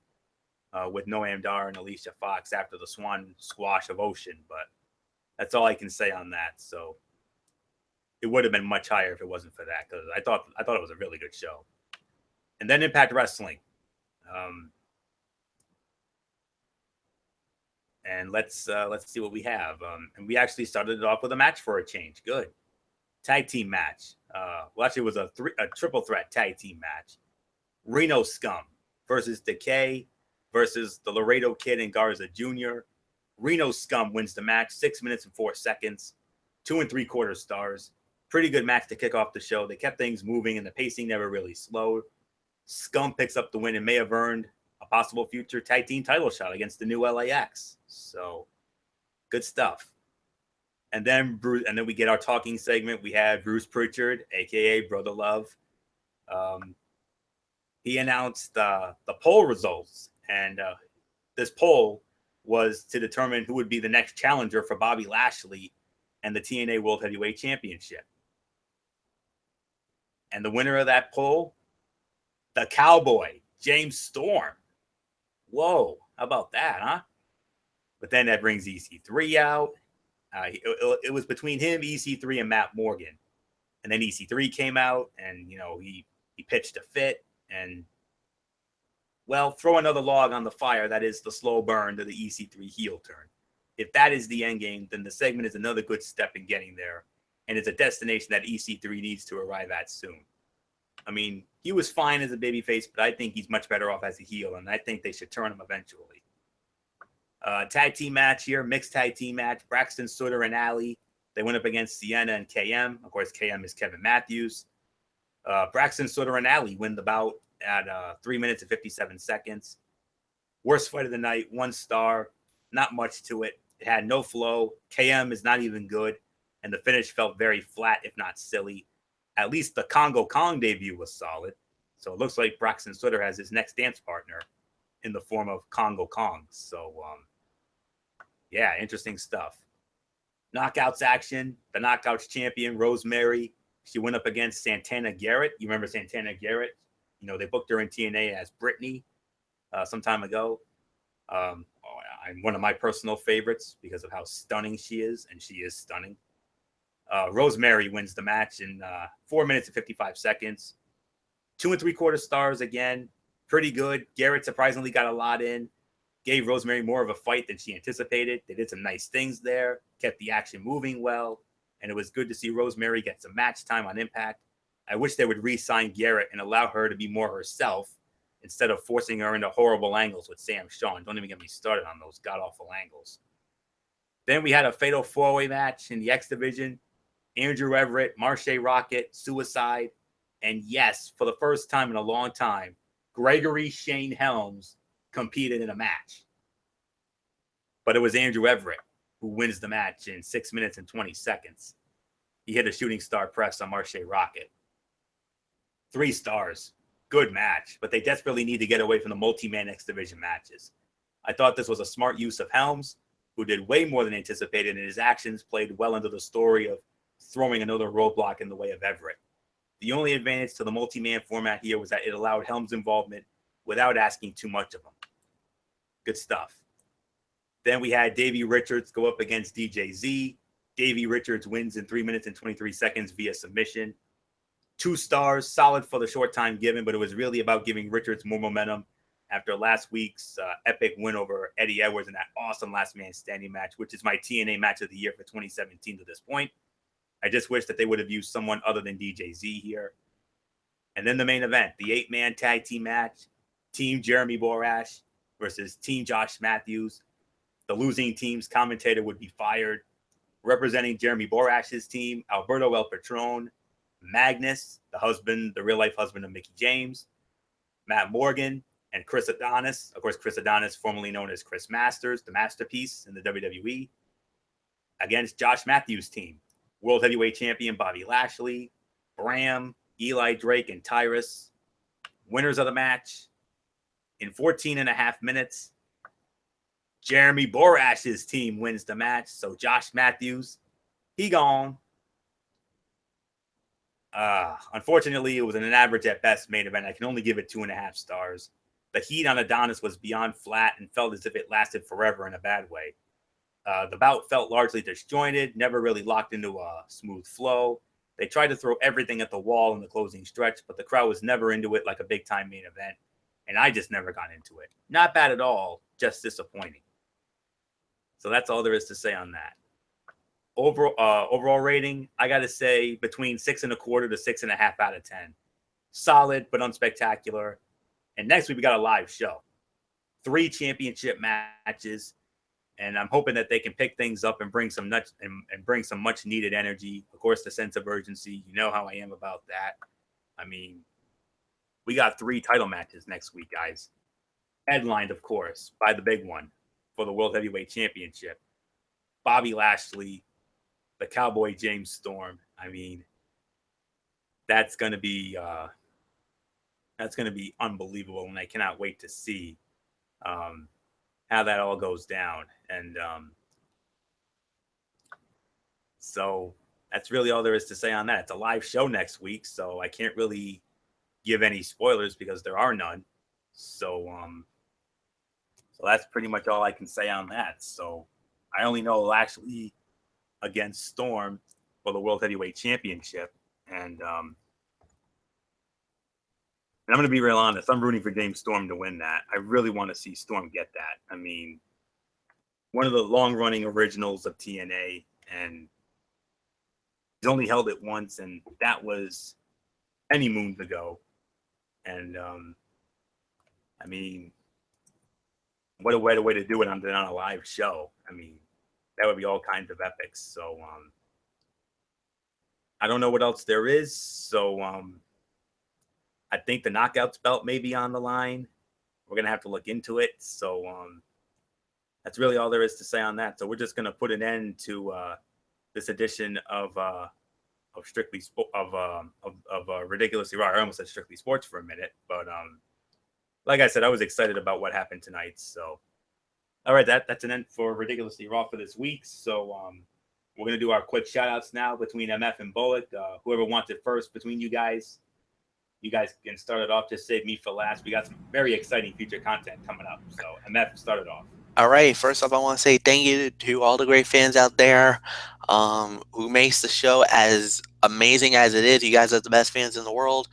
with Noam Dar and Alicia Fox after the Swan squash of Ocean. But that's all I can say on that. So it would have been much higher if it wasn't for that, because I thought it was a really good show. And then Impact Wrestling. And let's see what we have. And we actually started it off with a match for a change. Good. Tag team match. Well, actually, it was a triple threat tag team match. Reno Scum versus Decay versus the Laredo Kid and Garza Jr. Reno Scum wins the match, 6 minutes and 4 seconds, 2 3/4 stars. Pretty good match to kick off the show. They kept things moving and the pacing never really slowed. Scum picks up the win and may have earned a possible future tag team title shot against the new LAX. So good stuff. And then we get our talking segment. We had Bruce Pritchard, aka Brother Love. He announced the poll results, and this poll was to determine who would be the next challenger for Bobby Lashley and the TNA World Heavyweight Championship. And the winner of that poll, the Cowboy, James Storm. Whoa, how about that, huh? But then that brings EC3 out. It was between him, EC3, and Matt Morgan. And then EC3 came out, and, he pitched a fit. And, well, throw another log on the fire. That is the slow burn to the EC3 heel turn. If that is the end game, then the segment is another good step in getting there. And it's a destination that EC3 needs to arrive at soon. I mean, he was fine as a babyface, but I think he's much better off as a heel, and I think they should turn him eventually. Tag team match here, mixed tag team match. Braxton Sutter and Allie. They went up against Sienna and KM. Of course, KM is Kevin Matthews. Braxton Sutter and Allie win the bout at 3 minutes and 57 seconds. Worst fight of the night, 1 star. Not much to it. It had no flow. KM is not even good, and the finish felt very flat, if not silly. At least the Congo Kong debut was solid. So it looks like Braxton Sutter has his next dance partner in the form of Congo Kong. So, yeah, interesting stuff. Knockouts action. The Knockouts champion, Rosemary. She went up against Santana Garrett. You remember Santana Garrett? They booked her in TNA as Brittany some time ago. One of my personal favorites because of how stunning she is, and she is stunning. Rosemary wins the match in 4 minutes and 55 seconds. 2 3/4 stars again. Pretty good. Garrett surprisingly got a lot in. Gave Rosemary more of a fight than she anticipated. They did some nice things there. Kept the action moving well. And it was good to see Rosemary get some match time on Impact. I wish they would re-sign Garrett and allow her to be more herself instead of forcing her into horrible angles with Sam Shawn. Don't even get me started on those god-awful angles. Then we had a fatal 4-way match in the X Division. Andrew Everett, Marshe Rockett, Suicide, and yes, for the first time in a long time, Gregory Shane Helms competed in a match. But it was Andrew Everett who wins the match in 6 minutes and 20 seconds. He hit a shooting star press on Marshe Rockett. 3 stars. Good match, but they desperately need to get away from the multi-man X Division matches. I thought this was a smart use of Helms, who did way more than anticipated, and his actions played well into the story of throwing another roadblock in the way of Everett. The only advantage to the multi-man format here was that it allowed Helms' involvement without asking too much of him. Good stuff. Then we had Davey Richards go up against DJZ. Davey Richards wins in 3 minutes and 23 seconds via submission. 2 stars, solid for the short time given, but it was really about giving Richards more momentum after last week's epic win over Eddie Edwards in that awesome last man standing match, which is my TNA match of the year for 2017 to this point. I just wish that they would have used someone other than DJZ here. And then the main event, the 8-man tag team match, Team Jeremy Borash versus Team Josh Matthews. The losing team's commentator would be fired. Representing Jeremy Borash's team, Alberto El Patron, Magnus, the real-life husband of Mickie James, Matt Morgan, and Chris Adonis. Of course, Chris Adonis, formerly known as Chris Masters, the Masterpiece in the WWE, against Josh Matthews' team, World Heavyweight Champion Bobby Lashley, Bram, Eli Drake and Tyrus. Winners of the match in 14 and a half minutes. Jeremy Borash's team wins the match. So Josh Matthews, he gone. Unfortunately, it was an average at best main event. I can only give it 2.5 stars. The heat on Adonis was beyond flat and felt as if it lasted forever in a bad way. The bout felt largely disjointed, never really locked into a smooth flow. They tried to throw everything at the wall in the closing stretch, but the crowd was never into it like a big-time main event, and I just never got into it. Not bad at all, just disappointing. So that's all there is to say on that. Overall rating, I got to say between 6.25 to 6.5 out of 10. Solid, but unspectacular. And next week, we got a live show. 3 championship matches. And I'm hoping that they can pick things up and bring some nuts and bring some much needed energy. Of course, the sense of urgency. You know how I am about that. I mean, we got 3 title matches next week, guys. Headlined, of course, by the big one for the World Heavyweight Championship. Bobby Lashley, the Cowboy James Storm. I mean, that's gonna be unbelievable, and I cannot wait to see how that all goes down. And so that's really all there is to say on that. It's a live show next week, so I can't really give any spoilers because there are none. So that's pretty much all I can say on that. So I only know Lashley against Storm for the World Heavyweight Championship. And I'm going to be real honest. I'm rooting for James Storm to win that. I really want to see Storm get that. I mean, one of the long-running originals of TNA, and he's only held it once, and that was many moons ago. And, I mean, what a better way to do it on a live show. I mean, that would be all kinds of epics. So, I don't know what else there is. So, I think the Knockouts belt may be on the line. We're going to have to look into it. So, that's really all there is to say on that. So we're just going to put an end to this edition of Strictly Ridiculously Raw. I almost said Strictly Sports for a minute, but like I said, I was excited about what happened tonight. So, all right, that's an end for Ridiculously Raw for this week. So we're going to do our quick shout outs now between MF and Bullock. Whoever wants it first between you guys can start it off. Just save me for last. We got some very exciting future content coming up. So MF, start it off. All right. First off, I want to say thank you to all the great fans out there who makes the show as amazing as it is. You guys are the best fans in the world.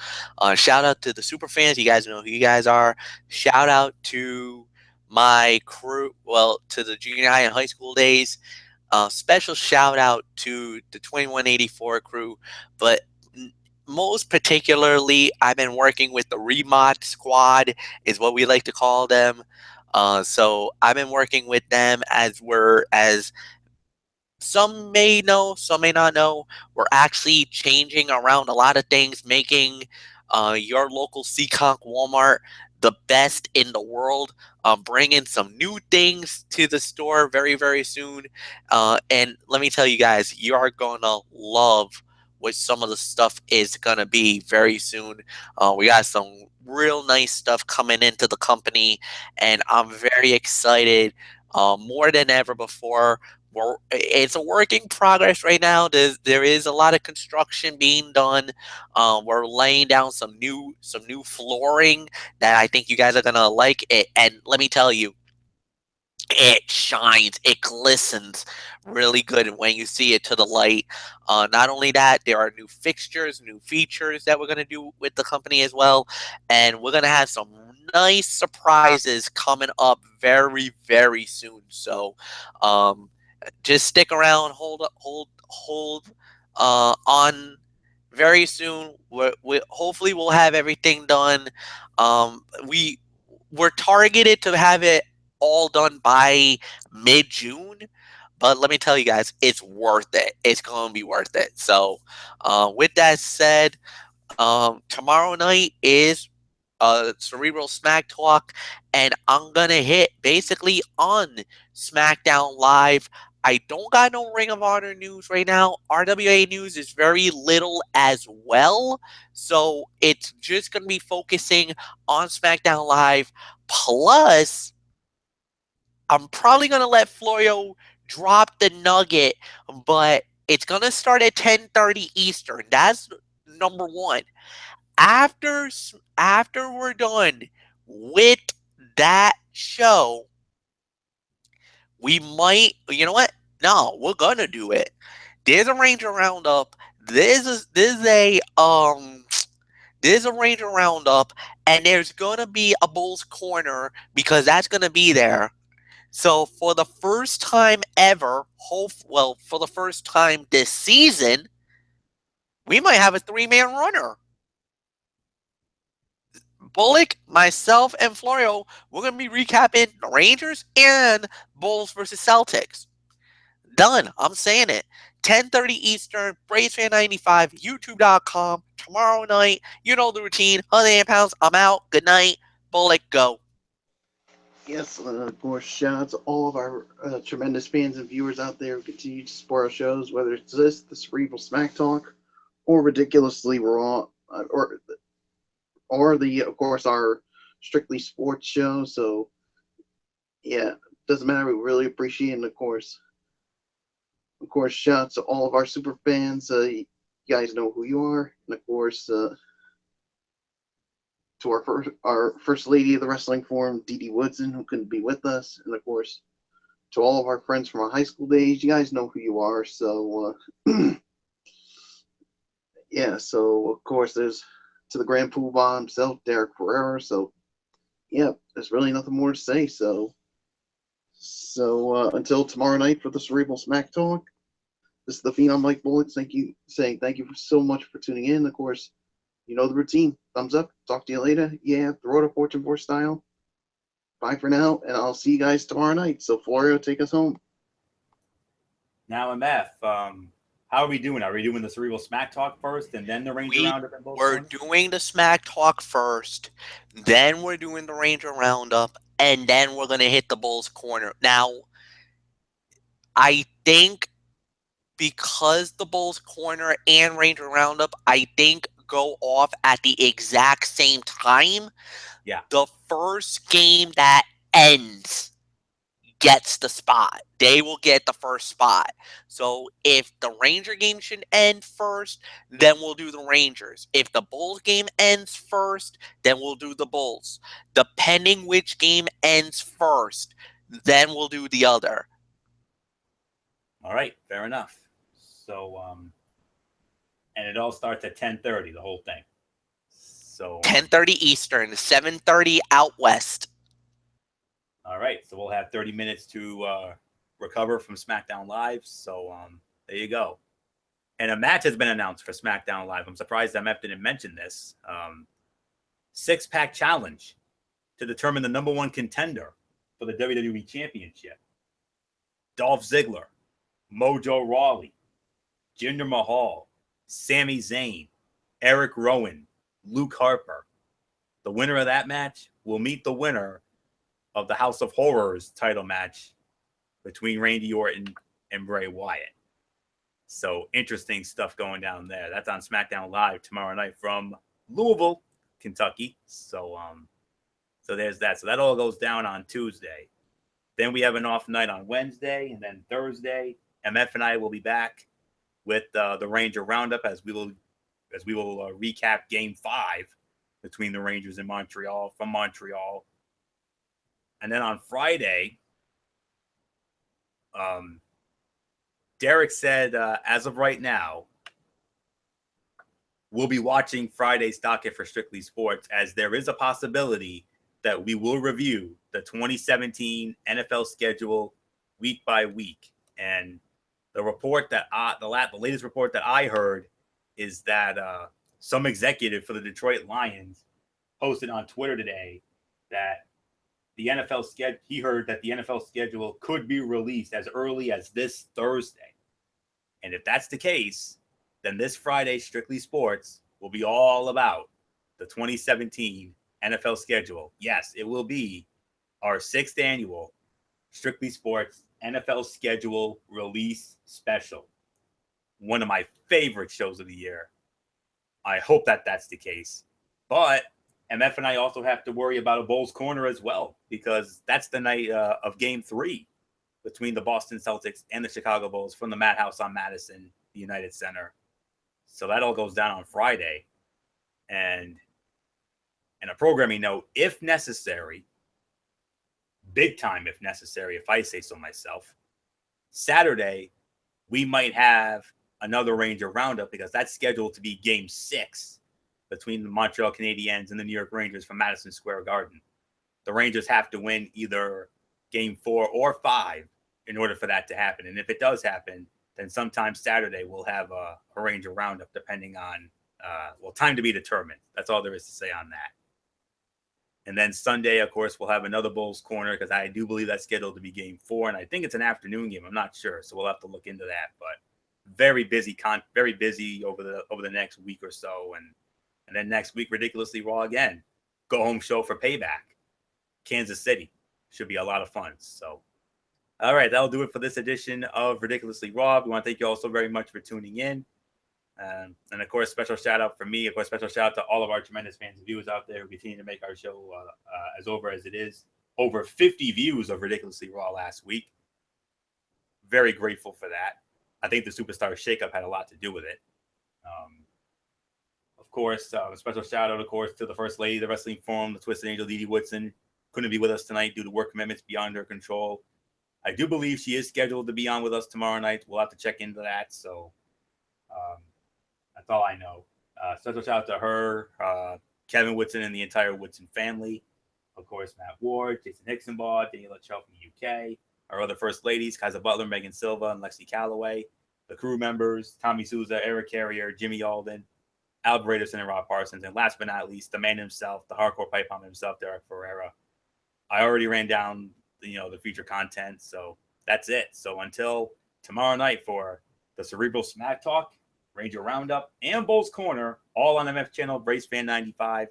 Shout out to the super fans. You guys know who you guys are. Shout out to my crew. Well, to the junior high and high school days. Special shout out to the 2184 crew. But most particularly, I've been working with the Remod Squad, is what we like to call them. So I've been working with them as some may know, some may not know, we're actually changing around a lot of things, making your local Seekonk Walmart the best in the world, bringing some new things to the store very, very soon. And let me tell you guys, you are going to love what some of the stuff is going to be very soon. We got some real nice stuff coming into the company, and I'm very excited more than ever before. It's a work in progress right now. There is a lot of construction being done. We're laying down some new flooring that I think you guys are gonna like it. And let me tell you, it shines, it glistens really good when you see it to the light. Not only that, there are new fixtures, new features that we're going to do with the company as well, and we're going to have some nice surprises coming up very, very soon. So just stick around, hold on. Very soon, hopefully we'll have everything done. We're targeted to have it all done by mid-June, but let me tell you guys, it's worth it. It's going to be worth it. So with that said, tomorrow night is Cerebral Smack Talk, and I'm going to hit basically on SmackDown Live. I don't got no Ring of Honor news right now. RWA news is very little as well. So it's just going to be focusing on SmackDown Live. Plus, I'm probably going to let Florio drop the nugget, but it's going to start at 10:30 Eastern. That's number one. After we're done with that show, we might, you know what? No, we're gonna do it. There's a Ranger Roundup. There's a Ranger Roundup, and there's gonna be a Bulls Corner because that's gonna be there. So for the first time ever, for the first time this season, we might have a 3-man runner. Bullock, myself, and Florio, we're gonna be recapping the Rangers and Bulls versus Celtics. Done. I'm saying it. 10:30 Eastern, Braves Fan 95, YouTube.com. Tomorrow night, you know the routine. 100 pounds. I'm out. Good night. Bullock, go. Yes, of course, shout out to all of our tremendous fans and viewers out there who continue to support our shows, whether it's this, the Cerebral Smack Talk, or Ridiculously Raw, or the, of course, our Strictly Sports show. So, yeah, doesn't matter. We really appreciate it. And of course, shout out to all of our super fans. You guys know who you are. And of course, to our first lady of the wrestling forum, Dee Dee Woodson, who couldn't be with us. And of course, to all of our friends from our high school days, you guys know who you are. So, yeah, so of course, there's to the Grand Poobah himself, Derek Ferrera. So, yeah, there's really nothing more to say. So until tomorrow night for the Cerebral Smack Talk, this is the Phenom Mike Bullock. Thank you so much for tuning in. Of course, you know the routine. Thumbs up. Talk to you later. Yeah, the Road to Fortune 4 style. Bye for now, and I'll see you guys tomorrow night. So, Florio, take us home. Now, MF, how are we doing? Are we doing the Cerebral Smack Talk first and then the Ranger Roundup? We're doing the Smack Talk first, then we're doing the Ranger Roundup, and then we're going to hit the Bulls Corner. Now, I think because the Bulls Corner and Ranger Roundup, I think, go off at the exact same time. Yeah. The first game that ends gets the spot. They will get the first spot. So if the Ranger game should end first, then we'll do the Rangers. If the Bulls game ends first, then we'll do the Bulls. Depending which game ends first, then we'll do the other. All right, fair enough. So, and it all starts at 10:30, the whole thing. So 10:30 Eastern, 7:30 out west. All right, so we'll have 30 minutes to recover from SmackDown Live. So there you go. And a match has been announced for SmackDown Live. I'm surprised MF didn't mention this. 6-pack challenge to determine the number one contender for the WWE Championship. Dolph Ziggler, Mojo Rawley, Jinder Mahal, Sami Zayn, Eric Rowan, Luke Harper. The winner of that match will meet the winner of the House of Horrors title match between Randy Orton and Bray Wyatt. So interesting stuff going down there. That's on SmackDown Live tomorrow night from Louisville, Kentucky. So there's that. So that all goes down on Tuesday. Then we have an off night on Wednesday, and then Thursday, MF and I will be back with the Ranger Roundup as we will recap Game 5 between the Rangers and Montreal from Montreal. And then on Friday, Derek said, as of right now, we'll be watching Friday's docket for Strictly Sports, as there is a possibility that we will review the 2017 NFL schedule week by week. And the report that the latest report that I heard is that some executive for the Detroit Lions posted on Twitter today that the NFL schedule, he heard that the NFL schedule could be released as early as this Thursday. And if that's the case, then this Friday, Strictly Sports will be all about the 2017 NFL schedule. Yes, it will be our 6th annual Strictly Sports NFL schedule release special. One of my favorite shows of the year. I hope that that's the case. But MF and I also have to worry about a Bulls Corner as well, because that's the night of Game 3 between the Boston Celtics and the Chicago Bulls from the Madhouse on Madison, the United Center. So that all goes down on Friday. And a programming note, if necessary, big time if necessary, if I say so myself, Saturday, we might have another Ranger roundup, because that's scheduled to be Game 6 between the Montreal Canadiens and the New York Rangers from Madison Square Garden. The Rangers have to win either Game 4 or 5 in order for that to happen. And if it does happen, then sometime Saturday we'll have a Ranger roundup, depending on, time to be determined. That's all there is to say on that. And then Sunday, of course, we'll have another Bulls Corner, because I do believe that's scheduled to be Game 4, and I think it's an afternoon game. I'm not sure, so we'll have to look into that. But very busy over the next week or so, and then next week, Ridiculously Raw again. Go home show for Payback. Kansas City should be a lot of fun. So, all right, that'll do it for this edition of Ridiculously Raw. We want to thank you all so very much for tuning in. And of course, special shout out from me. Of course, special shout out to all of our tremendous fans and viewers out there who continue to make our show as over as it is. Over 50 views of Ridiculously Raw last week. Very grateful for that. I think the Superstar Shakeup had a lot to do with it. Of course, a special shout out, of course, to the First Lady of the Wrestling Forum, the Twisted Angel, Dee Woodson. Couldn't be with us tonight due to work commitments beyond her control. I do believe she is scheduled to be on with us tomorrow night. We'll have to check into that. So, that's all I know. Special shout out to her, Kevin Woodson, and the entire Woodson family. Of course, Matt Ward, Jason Hicksonbaugh, Daniela Cho from the UK. Our other First Ladies, Kaiser Butler, Megan Silva, and Lexi Calloway. The crew members, Tommy Souza, Eric Carrier, Jimmy Alden, Al Braderson, and Rob Parsons. And last but not least, the man himself, the hardcore pipe bomb himself, Derek Ferreira. I already ran down, the future content, so that's it. So until tomorrow night for the Cerebral Smack Talk, Ranger Roundup, and Bulls Corner, all on MF channel, Brace Fan 95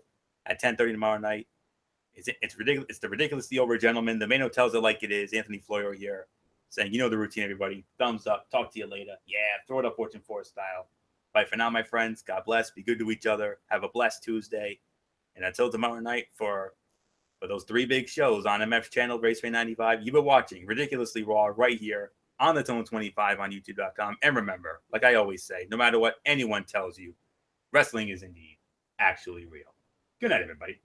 at 10:30 tomorrow night. It's ridiculous. It's the Ridiculously Over Gentleman. The Mano tells it like it is. Anthony Floyer here, saying, you know the routine, everybody. Thumbs up. Talk to you later. Yeah, throw it up Fortune 4 style. Bye for now, my friends. God bless. Be good to each other. Have a blessed Tuesday. And until tomorrow night for those 3 big shows on MF's channel, Brace Fan 95, you've been watching Ridiculously Raw right here on the Tone 25 on YouTube.com. And remember, like I always say, no matter what anyone tells you, wrestling is indeed actually real. Good night, everybody.